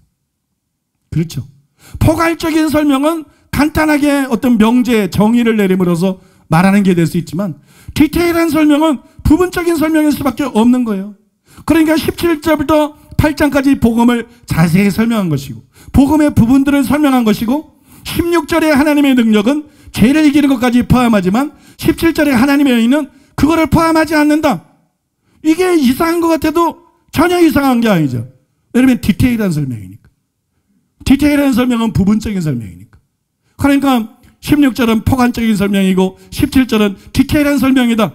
그렇죠? 포괄적인 설명은 간단하게 어떤 명제, 정의를 내림으로써 말하는 게 될 수 있지만 디테일한 설명은 부분적인 설명일 수밖에 없는 거예요. 그러니까 17절부터 8장까지 복음을 자세히 설명한 것이고 복음의 부분들을 설명한 것이고 16절의 하나님의 능력은 죄를 이기는 것까지 포함하지만 17절의 하나님의 의는 그거를 포함하지 않는다. 이게 이상한 것 같아도 전혀 이상한 게 아니죠. 왜냐하면 디테일한 설명이니까. 디테일한 설명은 부분적인 설명이니까. 그러니까 16절은 포괄적인 설명이고 17절은 디테일한 설명이다.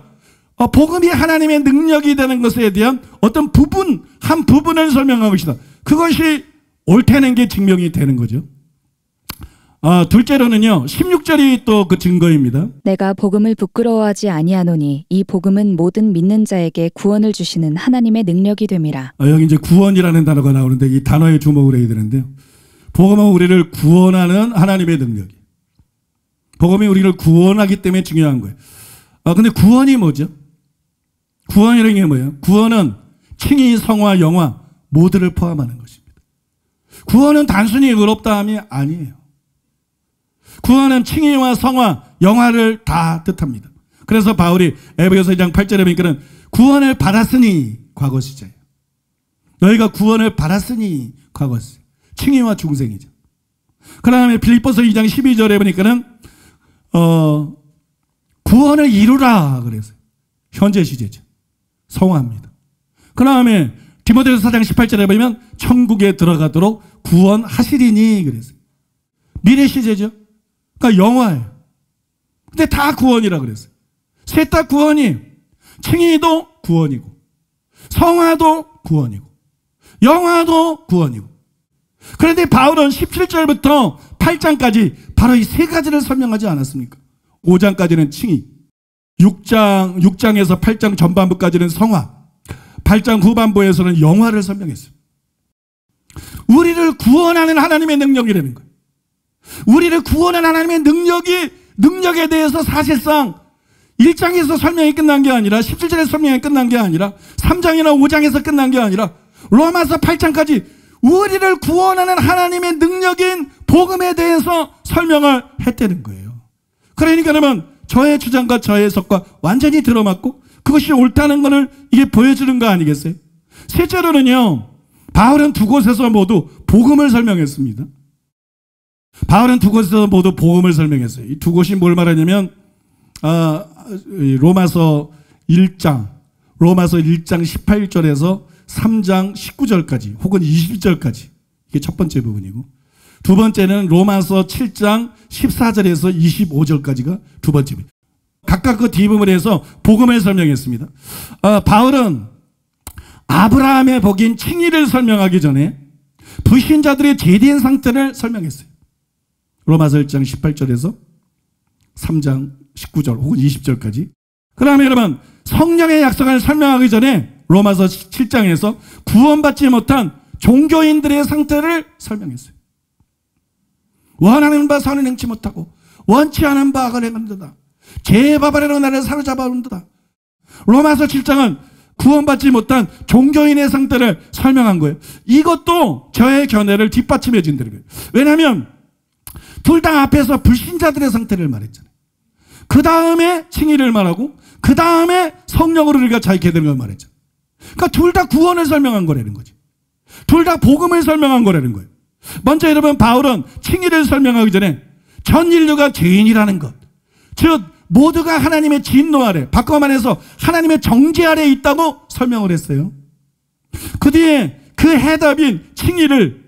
복음이 하나님의 능력이 되는 것에 대한 어떤 부분, 한 부분을 설명한 것이다. 그것이 옳다는 게 증명이 되는 거죠. 둘째로는요, 16절이 또 그 증거입니다. 내가 복음을 부끄러워하지 아니하노니 이 복음은 모든 믿는 자에게 구원을 주시는 하나님의 능력이 됨이라. 여기 이제 구원이라는 단어가 나오는데 이 단어에 주목을 해야 되는데요. 복음은 우리를 구원하는 하나님의 능력이. 복음이 우리를 구원하기 때문에 중요한 거예요. 근데 구원이 뭐죠? 구원이라는 게 뭐예요? 구원은 칭의, 성화, 영화 모두를 포함하는 것입니다. 구원은 단순히 의롭다함이 아니에요. 구원은 칭의와 성화, 영화를 다 뜻합니다. 그래서 바울이 에베소서 2장 8절에 보니까는 구원을 받았으니 과거 시제예요. 너희가 구원을 받았으니 과거 시제. 칭의와 중생이죠. 그 다음에 빌립보서 2장 12절에 보니까는 구원을 이루라 그래서 현재 시제죠. 성화합니다. 그 다음에 디모데후서 4장 18절에 보면 천국에 들어가도록 구원하시리니 그래서 미래 시제죠. 그러니까 영화예요. 근데 다 구원이라 그랬어요. 셋 다 구원이, 칭의도 구원이고 성화도 구원이고 영화도 구원이고. 그런데 바울은 17절부터 8장까지 바로 이 세 가지를 설명하지 않았습니까? 5장까지는 칭의, 6장에서 8장 전반부까지는 성화, 8장 후반부에서는 영화를 설명했어요. 우리를 구원하는 하나님의 능력이라는 거예요. 우리를 구원하는 하나님의 능력에 대해서 사실상 1장에서 설명이 끝난 게 아니라 17절에서 설명이 끝난 게 아니라 3장이나 5장에서 끝난 게 아니라 로마서 8장까지 우리를 구원하는 하나님의 능력인 복음에 대해서 설명을 했다는 거예요. 그러니까 그러면 저의 주장과 저의 해석과 완전히 들어맞고 그것이 옳다는 것을 이게 보여주는 거 아니겠어요? 셋째로는요, 바울은 두 곳에서 모두 복음을 설명했습니다. 바울은 두 곳에서 모두 복음을 설명했어요. 이 두 곳이 뭘 말하냐면 로마서 1장 18절에서 3장 19절까지 혹은 20절까지 이게 첫 번째 부분이고 두 번째는 로마서 7장 14절에서 25절까지가 두 번째 부분. 각각 그 뒷부분에서 복음을 설명했습니다. 바울은 아브라함의 복인 칭의를 설명하기 전에 불신자들의 죄된 상태를 설명했어요. 로마서 1장 18절에서 3장 19절 혹은 20절까지. 그 다음에 여러분 성령의 약속을 설명하기 전에 로마서 7장에서 구원받지 못한 종교인들의 상태를 설명했어요. 원하는 바 선을 행치 못하고 원치 않은 바 악을 행한도다. 죄의 밥 아래로 나를 사로잡아온도다. 로마서 7장은 구원받지 못한 종교인의 상태를 설명한 거예요. 이것도 저의 견해를 뒷받침해 준다는 거예요. 왜냐하면 둘 다 앞에서 불신자들의 상태를 말했잖아요. 그 다음에 칭의를 말하고 그 다음에 성령으로 우리가 자유케 되는 걸 말했잖아요. 그러니까 둘 다 구원을 설명한 거라는 거지. 둘 다 복음을 설명한 거라는 거예요. 먼저 여러분 바울은 칭의를 설명하기 전에 전 인류가 죄인이라는 것, 즉 모두가 하나님의 진노 아래, 바꿔 말해서 하나님의 정죄 아래 있다고 설명을 했어요. 그 뒤에 그 해답인 칭의를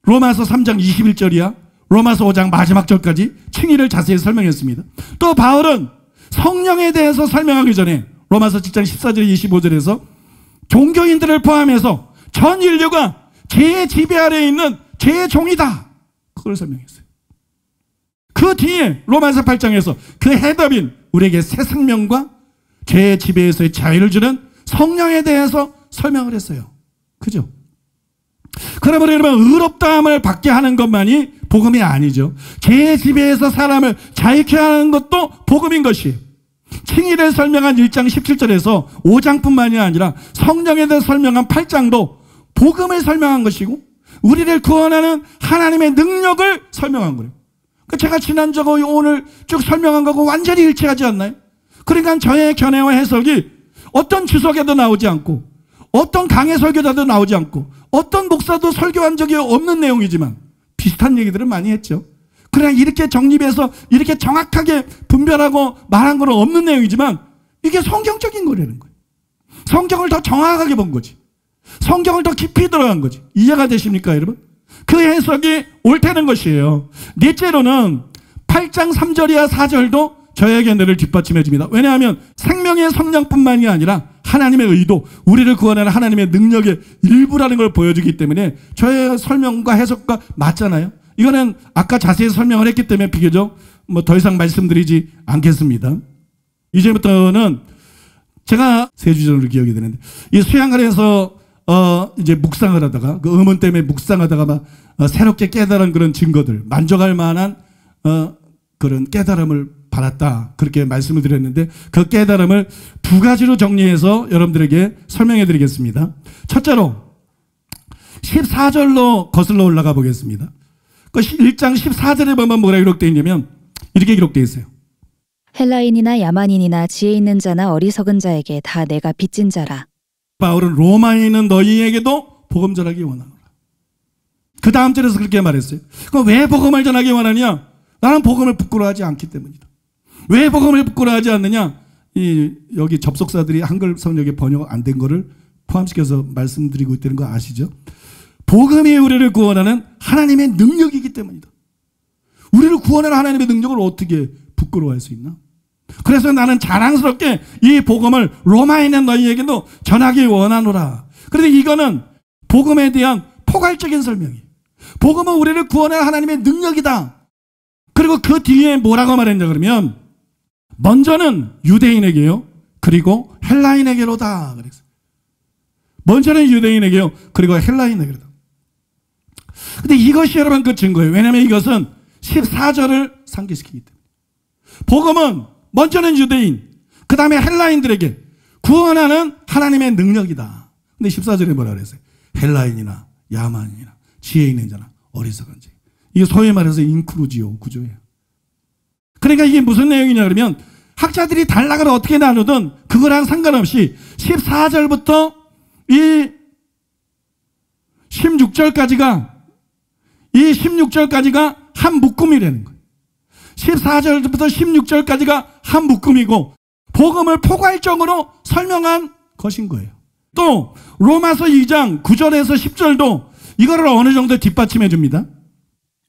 로마서 3장 21절이야 로마서 5장 마지막 절까지 칭의를 자세히 설명했습니다. 또 바울은 성령에 대해서 설명하기 전에 로마서 7장 14절 25절에서 종교인들을 포함해서 전 인류가 죄의 지배 아래에 있는 죄의 종이다. 그걸 설명했어요. 그 뒤에 로마서 8장에서 그 해답인 우리에게 새 생명과 죄의 지배에서의 자유를 주는 성령에 대해서 설명을 했어요. 그죠? 그러므로 여러분 의롭다함을 받게 하는 것만이 복음이 아니죠. 죄의 지배에서 사람을 자유케 하는 것도 복음인 것이에요. 칭의를 설명한 1장 17절에서 5장뿐만이 아니라 성령에 대해 설명한 8장도 복음을 설명한 것이고 우리를 구원하는 하나님의 능력을 설명한 거예요. 제가 지난주하고 오늘 쭉 설명한 거하고 완전히 일치하지 않나요? 그러니까 저의 견해와 해석이 어떤 주석에도 나오지 않고 어떤 강의 설교자도 나오지 않고 어떤 목사도 설교한 적이 없는 내용이지만 비슷한 얘기들을 많이 했죠. 그러나 이렇게 정립해서 이렇게 정확하게 분별하고 말한 건 없는 내용이지만 이게 성경적인 거라는 거예요. 성경을 더 정확하게 본 거지. 성경을 더 깊이 들어간 거지. 이해가 되십니까, 여러분? 그 해석이 옳다는 것이에요. 넷째로는 8장 3절이야 4절도 저의 견해를 뒷받침해 줍니다. 왜냐하면 생명의 성령뿐만이 아니라 하나님의 의도, 우리를 구원하는 하나님의 능력의 일부라는 걸 보여주기 때문에 저의 설명과 해석과 맞잖아요. 이거는 아까 자세히 설명을 했기 때문에 비교적 더 이상 말씀드리지 않겠습니다. 이제부터는 제가 3주 전으로 기억이 되는데 이 수양관에서 이제 묵상을 하다가 그 음원 때문에 묵상하다가 막 새롭게 깨달은 그런 증거들, 만족할 만한 그런 깨달음을 받았다, 그렇게 말씀을 드렸는데 그 깨달음을 2가지로 정리해서 여러분들에게 설명해 드리겠습니다. 첫째로 14절로 거슬러 올라가 보겠습니다. 그 1장 14절에 보면 뭐라 기록되어 있냐면 이렇게 기록되어 있어요. 헬라인이나 야만인이나 지혜 있는 자나 어리석은 자에게 다 내가 빚진 자라. 바울은 로마에 있는 너희에게도 복음 전하기 원하노라. 그 다음 절에서 그렇게 말했어요. 그럼 왜 복음을 전하기 원하냐? 나는 복음을 부끄러워하지 않기 때문이다. 왜 복음을 부끄러워하지 않느냐? 여기 접속사들이 한글 성역에 번역 안 된 거를 포함시켜서 말씀드리고 있다는 거 아시죠? 복음이 우리를 구원하는 하나님의 능력이기 때문이다. 우리를 구원하는 하나님의 능력을 어떻게 부끄러워할 수 있나? 그래서 나는 자랑스럽게 이 복음을 로마에 있는 너희에게도 전하기 원하노라. 그런데 이거는 복음에 대한 포괄적인 설명이에요. 복음은 우리를 구원하는 하나님의 능력이다. 그리고 그 뒤에 뭐라고 말했냐 그러면 먼저는 유대인에게요, 그리고 헬라인에게로다 그랬어요. 먼저는 유대인에게요, 그리고 헬라인에게로다. 근데 이것이 여러분 그 증거예요. 왜냐하면 이것은 14절을 상기시키기 때문에. 복음은 먼저는 유대인, 그 다음에 헬라인들에게 구원하는 하나님의 능력이다. 근데 14절에 뭐라 그랬어요? 헬라인이나 야만인이나 지혜 있는 자나 어리석은 자. 이게 소위 말해서 인크루지오 구조예요. 그러니까 이게 무슨 내용이냐 그러면 학자들이 단락을 어떻게 나누든 그거랑 상관없이 14절부터 이 16절까지가 한 묶음이라는 거예요. 14절부터 16절까지가 한 묶음이고 복음을 포괄적으로 설명한 것인 거예요. 또 로마서 2장 9절에서 10절도 이거를 어느 정도 뒷받침해 줍니다.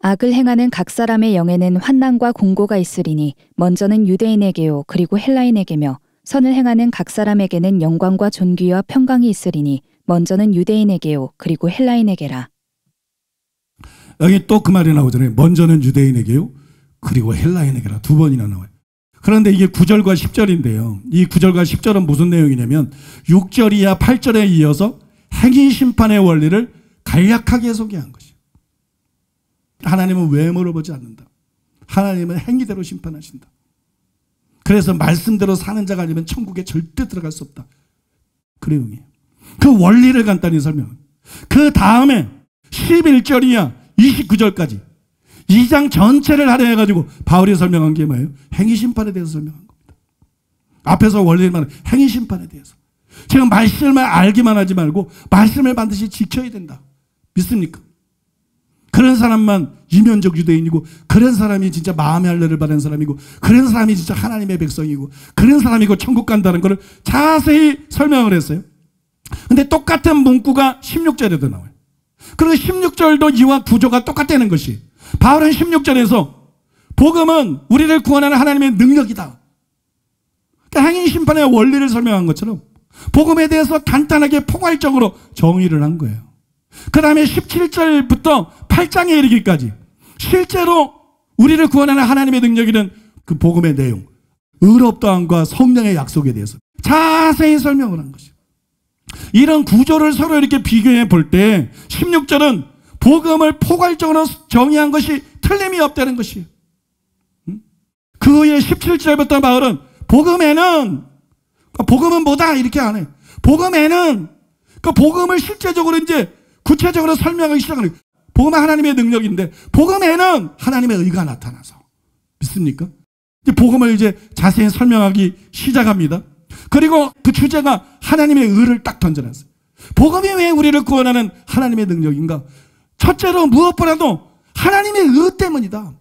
악을 행하는 각 사람의 영에는 환난과 공고가 있으리니 먼저는 유대인에게요 그리고 헬라인에게며 선을 행하는 각 사람에게는 영광과 존귀와 평강이 있으리니 먼저는 유대인에게요 그리고 헬라인에게라. 여기 또 그 말이 나오잖아요. 먼저는 유대인에게요 그리고 헬라인에게라. 2번이나 나와요. 그런데 이게 9절과 10절인데요. 이 9절과 10절은 무슨 내용이냐면 6절 이하 8절에 이어서 행위 심판의 원리를 간략하게 소개한 것이에요. 하나님은 외모를 보지 않는다. 하나님은 행위대로 심판하신다. 그래서 말씀대로 사는 자가 아니면 천국에 절대 들어갈 수 없다. 그 내용이에요. 그 원리를 간단히 설명합니다. 그 다음에 11절 이하 29절까지 2장 전체를 할애해가지고 바울이 설명한 게 뭐예요? 행위심판에 대해서 설명한 겁니다. 앞에서 원리를 말하는 행위심판에 대해서. 제가 말씀을 알기만 하지 말고 말씀을 반드시 지켜야 된다. 믿습니까? 그런 사람만 이면적 유대인이고 그런 사람이 진짜 마음의 할례를 받은 사람이고 그런 사람이 진짜 하나님의 백성이고 그런 사람이고 천국 간다는 것을 자세히 설명을 했어요. 근데 똑같은 문구가 16절에도 나와요. 그리고 16절도 이와 구조가 똑같다는 것이 바울은 16절에서 복음은 우리를 구원하는 하나님의 능력이다. 그러니까 행위 심판의 원리를 설명한 것처럼 복음에 대해서 간단하게 포괄적으로 정의를 한 거예요. 그 다음에 17절부터 8장에 이르기까지 실제로 우리를 구원하는 하나님의 능력이는 그 복음의 내용, 의롭다함과 성령의 약속에 대해서 자세히 설명을 한 것이에요. 이런 구조를 서로 이렇게 비교해 볼 때 16절은 복음을 포괄적으로 정의한 것이 틀림이 없다는 것이에요. 그 후에 17절부터 바울은 복음은 뭐다 이렇게 안 해요. 복음에는 그 복음을 실제적으로 이제 구체적으로 설명하기 시작하는 거예요. 복음은 하나님의 능력인데 복음에는 하나님의 의가 나타나서 믿습니까? 이제 복음을 이제 자세히 설명하기 시작합니다. 그리고 그 주제가 하나님의 의를 딱 던져놨어요. 복음이 왜 우리를 구원하는 하나님의 능력인가? 첫째로 무엇보다도 하나님의 의 때문이다.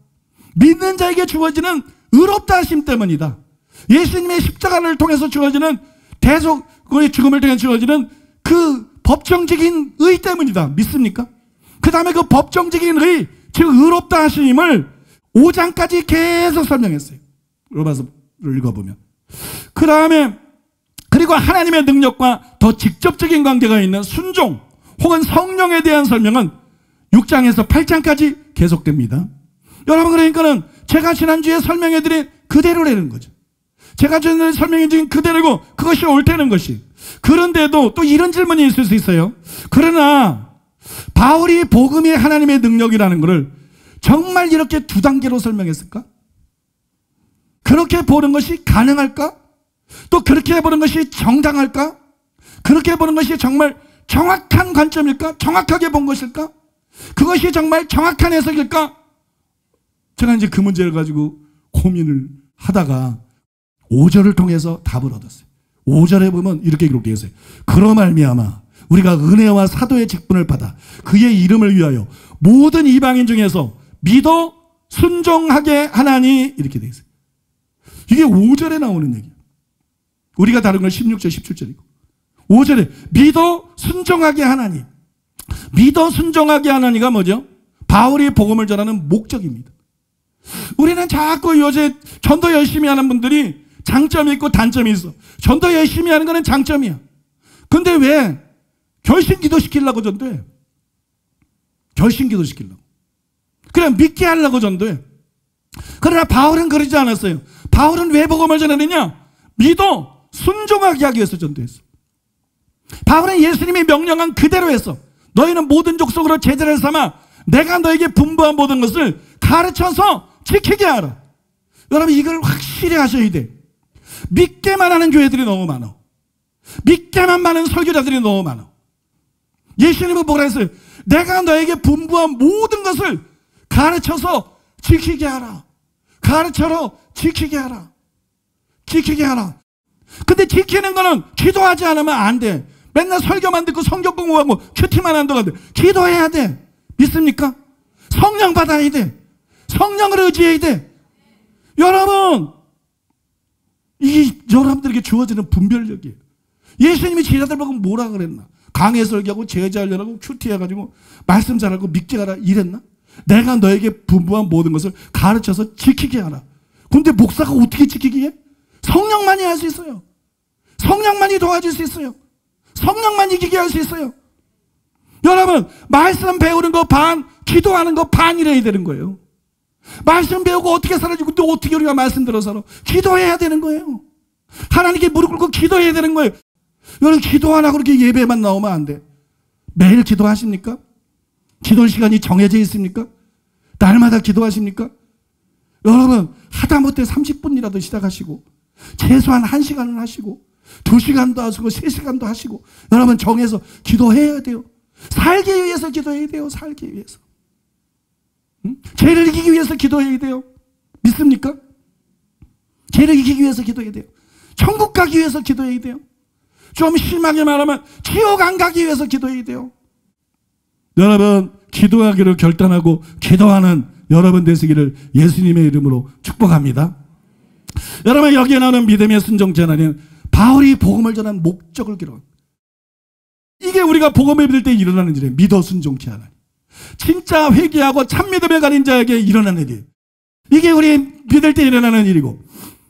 믿는 자에게 주어지는 의롭다 하심 때문이다. 예수님의 십자가를 통해서 주어지는 대속의 죽음을 통해 주어지는 그 법정적인 의 때문이다. 믿습니까? 그 다음에 그 법정적인 의, 즉 의롭다 하심을 5장까지 계속 설명했어요. 로마서를 읽어보면. 그 다음에 그리고 하나님의 능력과 더 직접적인 관계가 있는 순종 혹은 성령에 대한 설명은 6장에서 8장까지 계속됩니다. 여러분, 그러니까는 제가 지난주에 설명해드린 그대로라는 거죠. 제가 지난주에 설명해드린 그대로고 그것이 옳다는 것이. 그런데도 또 이런 질문이 있을 수 있어요. 그러나 바울이 복음이 하나님의 능력이라는 것을 정말 이렇게 두 단계로 설명했을까? 그렇게 보는 것이 가능할까? 또 그렇게 보는 것이 정당할까? 그렇게 보는 것이 정말 정확한 관점일까? 정확하게 본 것일까? 그것이 정말 정확한 해석일까? 제가 이제 그 문제를 가지고 고민을 하다가 5절을 통해서 답을 얻었어요. 5절에 보면 이렇게 기록되어 있어요. 그로 말미암아 우리가 은혜와 사도의 직분을 받아 그의 이름을 위하여 모든 이방인 중에서 믿어 순종하게 하나니, 이렇게 되어 있어요. 이게 5절에 나오는 얘기예요. 우리가 다른 건 16절, 17절이고 5절에 믿어 순종하게 하나니. 믿어 순종하게 하나니가 뭐죠? 바울이 복음을 전하는 목적입니다. 우리는 자꾸 요새 전도 열심히 하는 분들이 장점이 있고 단점이 있어. 전도 열심히 하는 거는 장점이야. 근데 왜 결심 기도시키려고 전도해? 결심 기도시키려고. 그냥 믿게 하려고 전도해. 그러나 바울은 그러지 않았어요. 바울은 왜 복음을 전하느냐? 믿어 순종하게 하기 위해서 전도했어. 바울은 예수님이 명령한 그대로 했어. 너희는 모든 족속으로 제자를 삼아 내가 너에게 분부한 모든 것을 가르쳐서 지키게 하라. 여러분, 이걸 확실히 하셔야 돼. 믿게만 하는 교회들이 너무 많아. 믿게만 많은 설교자들이 너무 많아. 예수님은 뭐라 했어요? 내가 너에게 분부한 모든 것을 가르쳐서 지키게 하라. 가르쳐서 지키게 하라. 지키게 하라. 근데 지키는 거는 기도하지 않으면 안 돼. 맨날 설교만 듣고 성경 공부하고 큐티만 한다고 안 돼. 기도해야 돼. 믿습니까? 성령 받아야 돼. 성령을 의지해야 돼. 여러분, 이게 여러분들에게 주어지는 분별력이에요. 예수님이 제자들 보고 뭐라 그랬나? 강해 설교하고 제자 하려고 큐티해가지고 말씀 잘하고 믿게 하라 이랬나? 내가 너에게 분부한 모든 것을 가르쳐서 지키게 하라. 근데 목사가 어떻게 지키게 해? 성령만이 할 수 있어요. 성령만이 도와줄 수 있어요. 성령만 이기게 할 수 있어요. 여러분, 말씀 배우는 거 반, 기도하는 거 반이래야 되는 거예요. 말씀 배우고 어떻게 살아지고 또 어떻게 우리가 말씀 들어 살아? 기도해야 되는 거예요. 하나님께 무릎 꿇고 기도해야 되는 거예요. 여러분, 기도 안 하고 그렇게 예배만 나오면 안 돼. 매일 기도하십니까? 기도 시간이 정해져 있습니까? 날마다 기도하십니까? 여러분, 하다못해 30분이라도 시작하시고 최소한 1시간은 하시고 2시간도 하시고 3시간도 하시고 여러분 정해서 기도해야 돼요. 살기 위해서 기도해야 돼요. 살기 위해서. 죄를 이기기 위해서 기도해야 돼요. 믿습니까? 죄를 이기기 위해서 기도해야 돼요. 천국 가기 위해서 기도해야 돼요. 좀 심하게 말하면 지옥 안 가기 위해서 기도해야 돼요. 여러분, 기도하기를 결단하고 기도하는 여러분 되시기를 예수님의 이름으로 축복합니다. 여러분, 여기에 나오는 믿음의 순종체 하나는 바울이 복음을 전한 목적을 기록합니다. 이게 우리가 복음을 믿을 때 일어나는 일이에요. 믿어 순종케 하나님. 진짜 회개하고 참 믿음에 가린 자에게 일어나는 일이에요. 이게 우리 믿을 때 일어나는 일이고,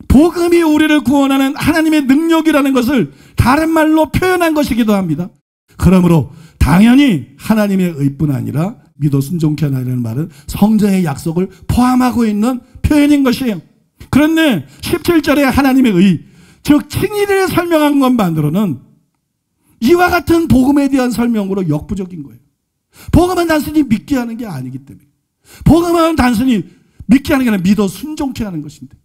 복음이 우리를 구원하는 하나님의 능력이라는 것을 다른 말로 표현한 것이기도 합니다. 그러므로 당연히 하나님의 의뿐 아니라 믿어 순종케 하나님이라는 말은 성경의 약속을 포함하고 있는 표현인 것이에요. 그런데 17절에 하나님의 의, 즉 칭의를 설명한 것만으로는 이와 같은 복음에 대한 설명으로 역부족인 거예요. 복음은 단순히 믿게 하는 게 아니기 때문에. 복음은 단순히 믿게 하는 게 아니라 믿어 순종케 하는 것인데,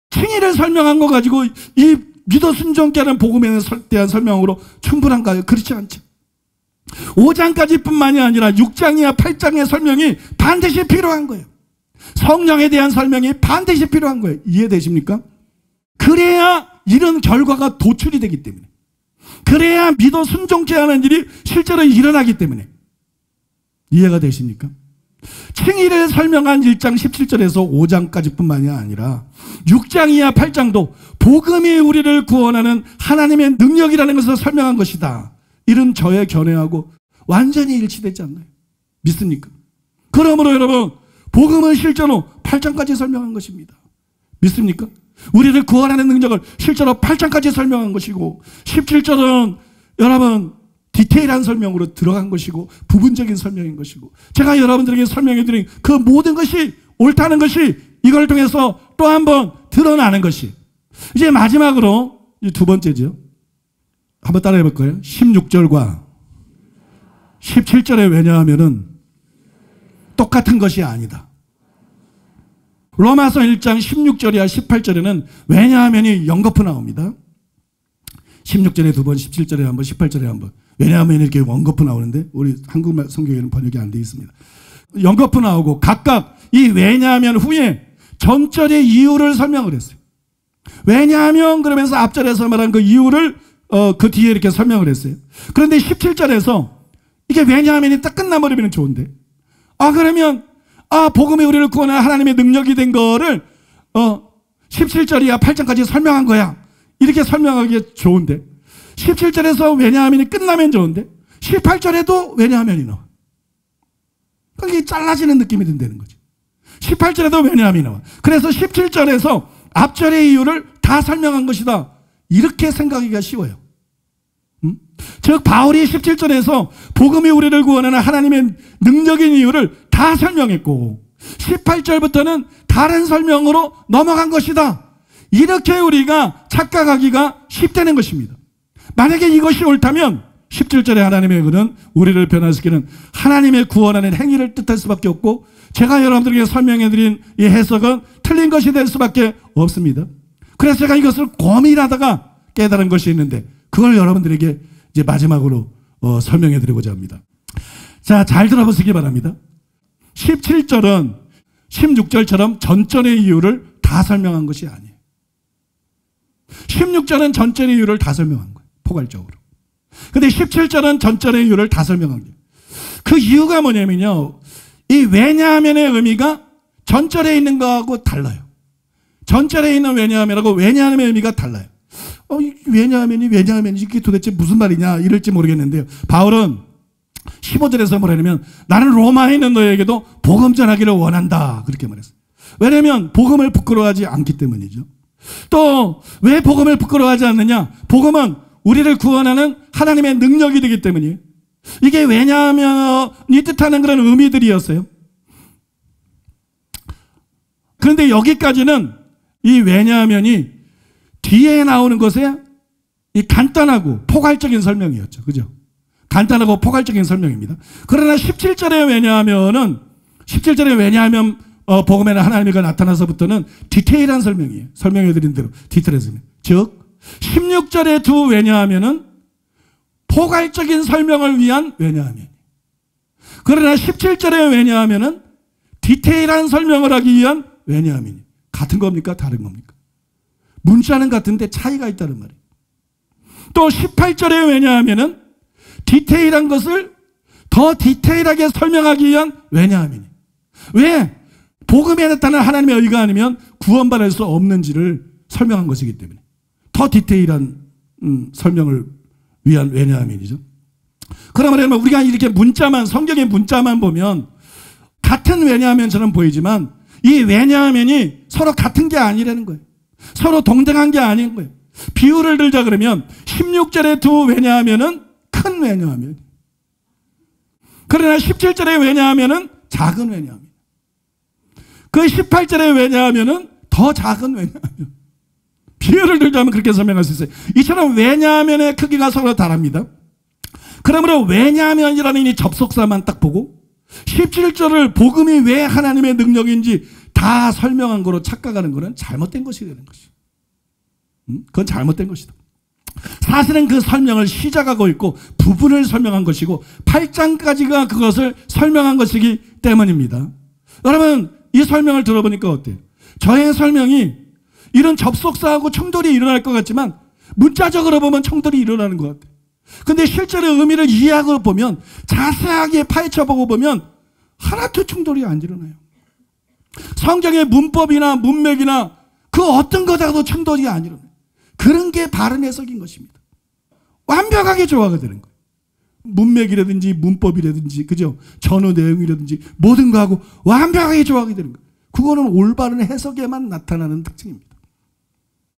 칭의를 설명한 거 가지고 이 믿어 순종케 하는 복음에 대한 설명으로 충분한가요? 그렇지 않죠. 5장까지뿐만이 아니라 6장이야 8장의 설명이 반드시 필요한 거예요. 성령에 대한 설명이 반드시 필요한 거예요. 이해되십니까? 그래야 이런 결과가 도출이 되기 때문에, 그래야 믿어 순종케 하는 일이 실제로 일어나기 때문에. 이해가 되십니까? 칭의를 설명한 1장 17절에서 5장까지뿐만이 아니라 6장이야 8장도 복음이 우리를 구원하는 하나님의 능력이라는 것을 설명한 것이다. 이런 저의 견해하고 완전히 일치되지 않나요? 믿습니까? 그러므로 여러분, 복음은 실제로 8장까지 설명한 것입니다. 믿습니까? 우리를 구원하는 능력을 실제로 8장까지 설명한 것이고, 17절은 여러분 디테일한 설명으로 들어간 것이고 부분적인 설명인 것이고, 제가 여러분들에게 설명해드린 그 모든 것이 옳다는 것이 이걸 통해서 또 한번 드러나는 것이. 이제 마지막으로 두 번째죠. 한번 따라해 볼까요? 16절과 17절에 왜냐하면은 똑같은 것이 아니다. 로마서 1장 16절이야 18절에는 왜냐하면이 연거푸 나옵니다. 16절에 두 번, 17절에 한 번, 18절에 한 번. 왜냐하면 이렇게 원거푸 나오는데 우리 한국말 성경에는 번역이 안 되어 있습니다. 연거푸 나오고 각각 이 왜냐하면 후에 전절의 이유를 설명을 했어요. 왜냐하면 그러면서 앞절에서 말한 그 이유를 그 뒤에 이렇게 설명을 했어요. 그런데 17절에서 이게 왜냐하면이 딱 끝나버리면 좋은데, 그러면 복음이 우리를 구원하는 하나님의 능력이 된 거를 17절이야 8장까지 설명한 거야. 이렇게 설명하기 좋은데, 17절에서 왜냐하면이 끝나면 좋은데 18절에도 왜냐하면이 나와. 그게 잘라지는 느낌이 든다는 거지. 18절에도 왜냐하면이 나와. 그래서 17절에서 앞절의 이유를 다 설명한 것이다. 이렇게 생각하기가 쉬워요. 즉 바울이 17절에서 복음이 우리를 구원하는 하나님의 능력인 이유를 다 설명했고, 18절부터는 다른 설명으로 넘어간 것이다. 이렇게 우리가 착각하기가 쉽다는 것입니다. 만약에 이것이 옳다면 17절에 하나님의 은은 우리를 변화시키는 하나님의 구원하는 행위를 뜻할 수밖에 없고, 제가 여러분들에게 설명해드린 이 해석은 틀린 것이 될 수밖에 없습니다. 그래서 제가 이것을 고민하다가 깨달은 것이 있는데, 그걸 여러분들에게 이제 마지막으로 설명해드리고자 합니다. 자, 잘 들어보시기 바랍니다. 17절은 16절처럼 전절의 이유를 다 설명한 것이 아니에요. 16절은 전절의 이유를 다 설명한 거예요, 포괄적으로. 근데 17절은 전절의 이유를 다 설명한 거예요. 그 이유가 뭐냐면요, 이 왜냐하면의 의미가 전절에 있는 거하고 달라요. 전절에 있는 왜냐하면하고 왜냐하면의 의미가 달라요. 왜냐하면이 이게 도대체 무슨 말이냐 이럴지 모르겠는데요, 바울은 15절에서 뭐라냐면 나는 로마에 있는 너에게도 복음 전하기를 원한다, 그렇게 말했어요. 왜냐하면 복음을 부끄러워하지 않기 때문이죠. 또 왜 복음을 부끄러워하지 않느냐? 복음은 우리를 구원하는 하나님의 능력이 되기 때문이에요. 이게 왜냐하면이 뜻하는 그런 의미들이었어요. 그런데 여기까지는 이 왜냐하면이 뒤에 나오는 것에 이 간단하고 포괄적인 설명이었죠. 그죠? 간단하고 포괄적인 설명입니다. 그러나 17절에 왜냐하면은 17절에 왜냐하면 복음에는 하나님이 나타나서부터는 디테일한 설명이에요. 설명해드린 대로 디테일한 설명. 즉 16절의 두 왜냐하면은 포괄적인 설명을 위한 왜냐하면, 그러나 17절의 왜냐하면은 디테일한 설명을 하기 위한 왜냐하면이 같은 겁니까? 다른 겁니까? 문자는 같은데 차이가 있다는 말이에요. 또 18절의 왜냐하면은 디테일한 것을 더 디테일하게 설명하기 위한 왜냐하면이. 왜? 복음에 나타나는 하나님의 의가 아니면 구원받을 수 없는지를 설명한 것이기 때문에 더 디테일한 설명을 위한 왜냐하면이죠. 그러면 우리가 이렇게 문자만, 성경의 문자만 보면 같은 왜냐하면처럼 보이지만 이 왜냐하면이 서로 같은 게 아니라는 거예요. 서로 동등한 게 아닌 거예요. 비유를 들자 그러면 16절의 두 왜냐하면은 큰 왜냐하면, 그러나 17절의 왜냐하면은 작은 왜냐하면, 그 18절의 왜냐하면은 더 작은 왜냐하면. 비유를 들자면 그렇게 설명할 수 있어요. 이처럼 왜냐하면의 크기가 서로 다릅니다. 그러므로 왜냐하면이라는 이 접속사만 딱 보고 17절을 복음이 왜 하나님의 능력인지 다 설명한 거로 착각하는 것은 잘못된 것이 되는 것이죠. 그건 잘못된 것이다. 사실은 그 설명을 시작하고 있고 부분을 설명한 것이고 8장까지가 그것을 설명한 것이기 때문입니다. 여러분, 이 설명을 들어보니까 어때요? 저의 설명이 이런 접속사하고冲돌이 일어날 것 같지만 문자적으로 보면冲돌이 일어나는 것 같아요. 근데 실제로 의미를 이해하고 보면, 자세하게 파헤쳐보고 보면 하나도冲돌이 안 일어나요. 성경의 문법이나 문맥이나 그 어떤 거다도冲돌이 안 일어나요. 그런 게 바른 해석인 것입니다. 완벽하게 조화가 되는 거예요. 문맥이라든지 문법이라든지, 그죠? 전후 내용이라든지 모든 거하고 완벽하게 조화가 되는 거예요. 그거는 올바른 해석에만 나타나는 특징입니다.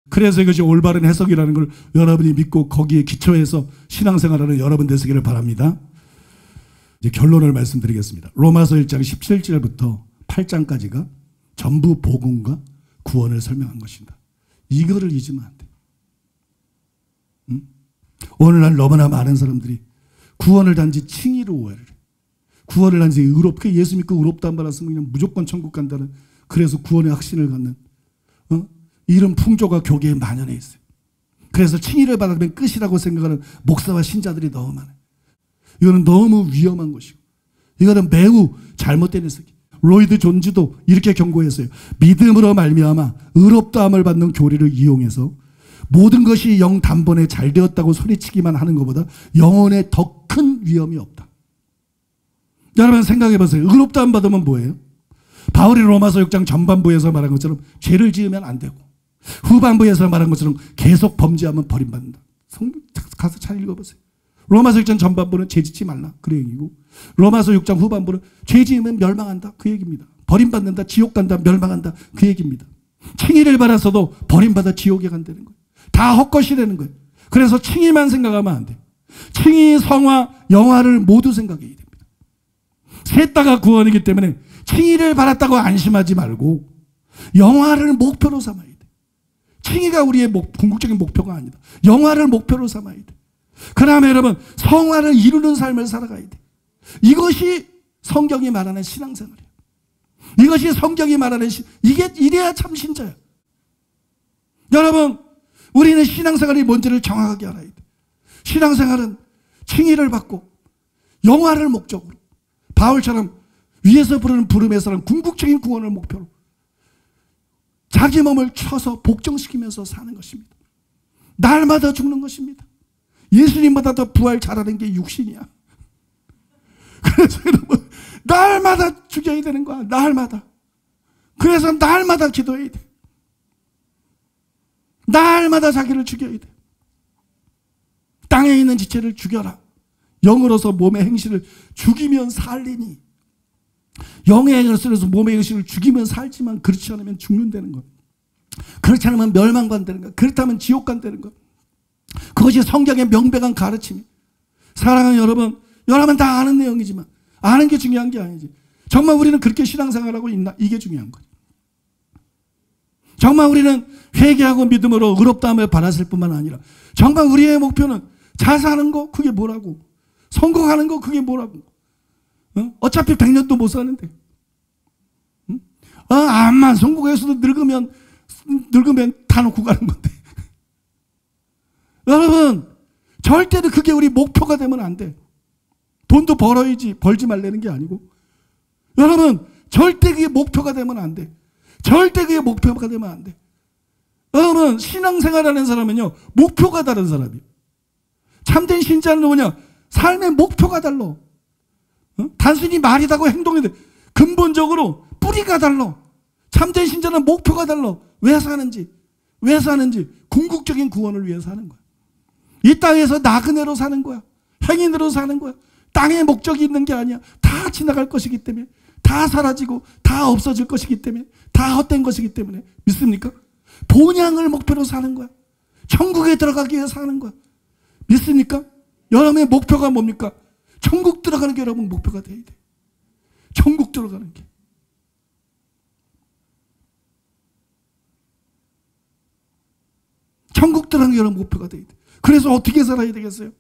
그래서 이것이 올바른 해석이라는 걸 여러분이 믿고 거기에 기초해서 신앙생활하는 여러분 되시기를 바랍니다. 이제 결론을 말씀드리겠습니다. 로마서 1장 17절부터 8장까지가 전부 복음과 구원을 설명한 것입니다. 이거를 잊으면 안 돼요. 오늘날 너무나 많은 사람들이 구원을 단지 칭의로 오해를 해요. 구원을 단지 의롭게, 예수 믿고 의롭다는 말 했으면 그냥 무조건 천국 간다는, 그래서 구원의 확신을 갖는 이런 풍조가 교계에 만연해 있어요. 그래서 칭의를 받으면 끝이라고 생각하는 목사와 신자들이 너무 많아요. 이거는 너무 위험한 것이고, 이거는 매우 잘못된 해석이에요. 로이드 존즈도 이렇게 경고했어요. 믿음으로 말미암아 의롭다함을 받는 교리를 이용해서 모든 것이 영 단번에 잘 되었다고 소리치기만 하는 것보다 영혼에 더 큰 위험이 없다. 여러분 생각해 보세요. 의롭다함 받으면 뭐예요? 바울이 로마서 6장 전반부에서 말한 것처럼 죄를 지으면 안 되고, 후반부에서 말한 것처럼 계속 범죄하면 버림받는다. 성경 가서 잘 읽어보세요. 로마서 6장 전반부는 죄 짓지 말라, 그 얘기고, 로마서 6장 후반부는 죄 지으면 멸망한다, 그 얘기입니다. 버림받는다, 지옥 간다, 멸망한다, 그 얘기입니다. 칭의를 받았어도 버림받아 지옥에 간다는 거예요. 다 헛것이라는 거예요. 그래서 칭의만 생각하면 안 돼요. 칭의, 성화, 영화를 모두 생각해야 됩니다. 셋 다가 구원이기 때문에 칭의를 받았다고 안심하지 말고 영화를 목표로 삼아야 돼. 칭의가 우리의 궁극적인 목표가 아니다. 영화를 목표로 삼아야 돼. 그다음에 여러분, 성화를 이루는 삶을 살아가야 돼. 이것이 성경이 말하는 신앙생활이에요. 이것이 성경이 말하는 이래야 참 신자야. 여러분, 우리는 신앙생활이 뭔지를 정확하게 알아야 돼. 신앙생활은 칭의를 받고 영화를 목적으로, 바울처럼 위에서 부르는 부름에서는 궁극적인 구원을 목표로 자기 몸을 쳐서 복종시키면서 사는 것입니다. 날마다 죽는 것입니다. 예수님보다 더 부활 잘하는 게 육신이야. 그래서 여러분, 날마다 죽여야 되는 거야. 날마다. 그래서 날마다 기도해야 돼. 날마다 자기를 죽여야 돼. 땅에 있는 지체를 죽여라. 영으로서 몸의 행실을 죽이면 살리니. 영의 행실에서 몸의 행실을 죽이면 살지만 그렇지 않으면 죽는다는 것. 그렇지 않으면 멸망간다는 것. 그렇다면 지옥 간다는 것. 그것이 성경의 명백한 가르침이. 사랑하는 여러분, 여러분 다 아는 내용이지만 아는 게 중요한 게 아니지. 정말 우리는 그렇게 신앙생활하고 있나? 이게 중요한 거죠. 정말 우리는 회개하고 믿음으로 의롭다함을 받았을 뿐만 아니라 정말 우리의 목표는 잘 사는 거, 그게 뭐라고? 성공하는 거, 그게 뭐라고? 어차피 100년도 못 사는데. 암만 성공해서도 늙으면 다 놓고 가는 건데. 여러분, 절대로 그게 우리 목표가 되면 안 돼. 돈도 벌어야지, 벌지 말라는 게 아니고. 여러분, 절대 그게 목표가 되면 안 돼. 절대 그게 목표가 되면 안 돼. 여러분, 신앙생활하는 사람은요, 목표가 다른 사람이에요. 참된 신자는 뭐냐? 삶의 목표가 달라. 단순히 말이다고 행동이 돼. 근본적으로 뿌리가 달라. 참된 신자는 목표가 달라. 왜 사는지, 궁극적인 구원을 위해서 사는 거야. 이 땅에서 나그네로 사는 거야. 행인으로 사는 거야. 땅에 목적이 있는 게 아니야. 다 지나갈 것이기 때문에, 다 사라지고 다 없어질 것이기 때문에, 다 헛된 것이기 때문에. 믿습니까? 본향을 목표로 사는 거야. 천국에 들어가기 위해 사는 거야. 믿습니까? 여러분의 목표가 뭡니까? 천국 들어가는 게 여러분 목표가 돼야 돼. 천국 들어가는 게. 천국 들어가는 게 여러분 목표가 돼야 돼. 그래서 어떻게 살아야 되겠어요?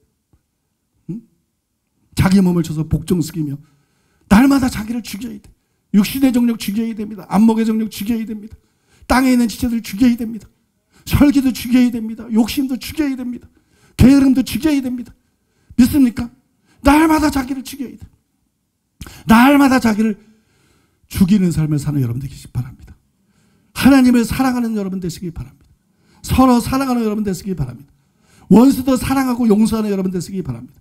자기 몸을 쳐서 복종시키며 날마다 자기를 죽여야 돼. 육신의 정욕 죽여야 됩니다. 안목의 정욕 죽여야 됩니다. 땅에 있는 지체들 죽여야 됩니다. 설기도 죽여야 됩니다. 욕심도 죽여야 됩니다. 게으름도 죽여야 됩니다. 믿습니까? 날마다 자기를 죽여야 돼. 날마다 자기를 죽이는 삶을 사는 여러분 되시기 바랍니다. 하나님을 사랑하는 여러분 되시기 바랍니다. 서로 사랑하는 여러분 되시기 바랍니다. 원수도 사랑하고 용서하는 여러분 되시기 바랍니다.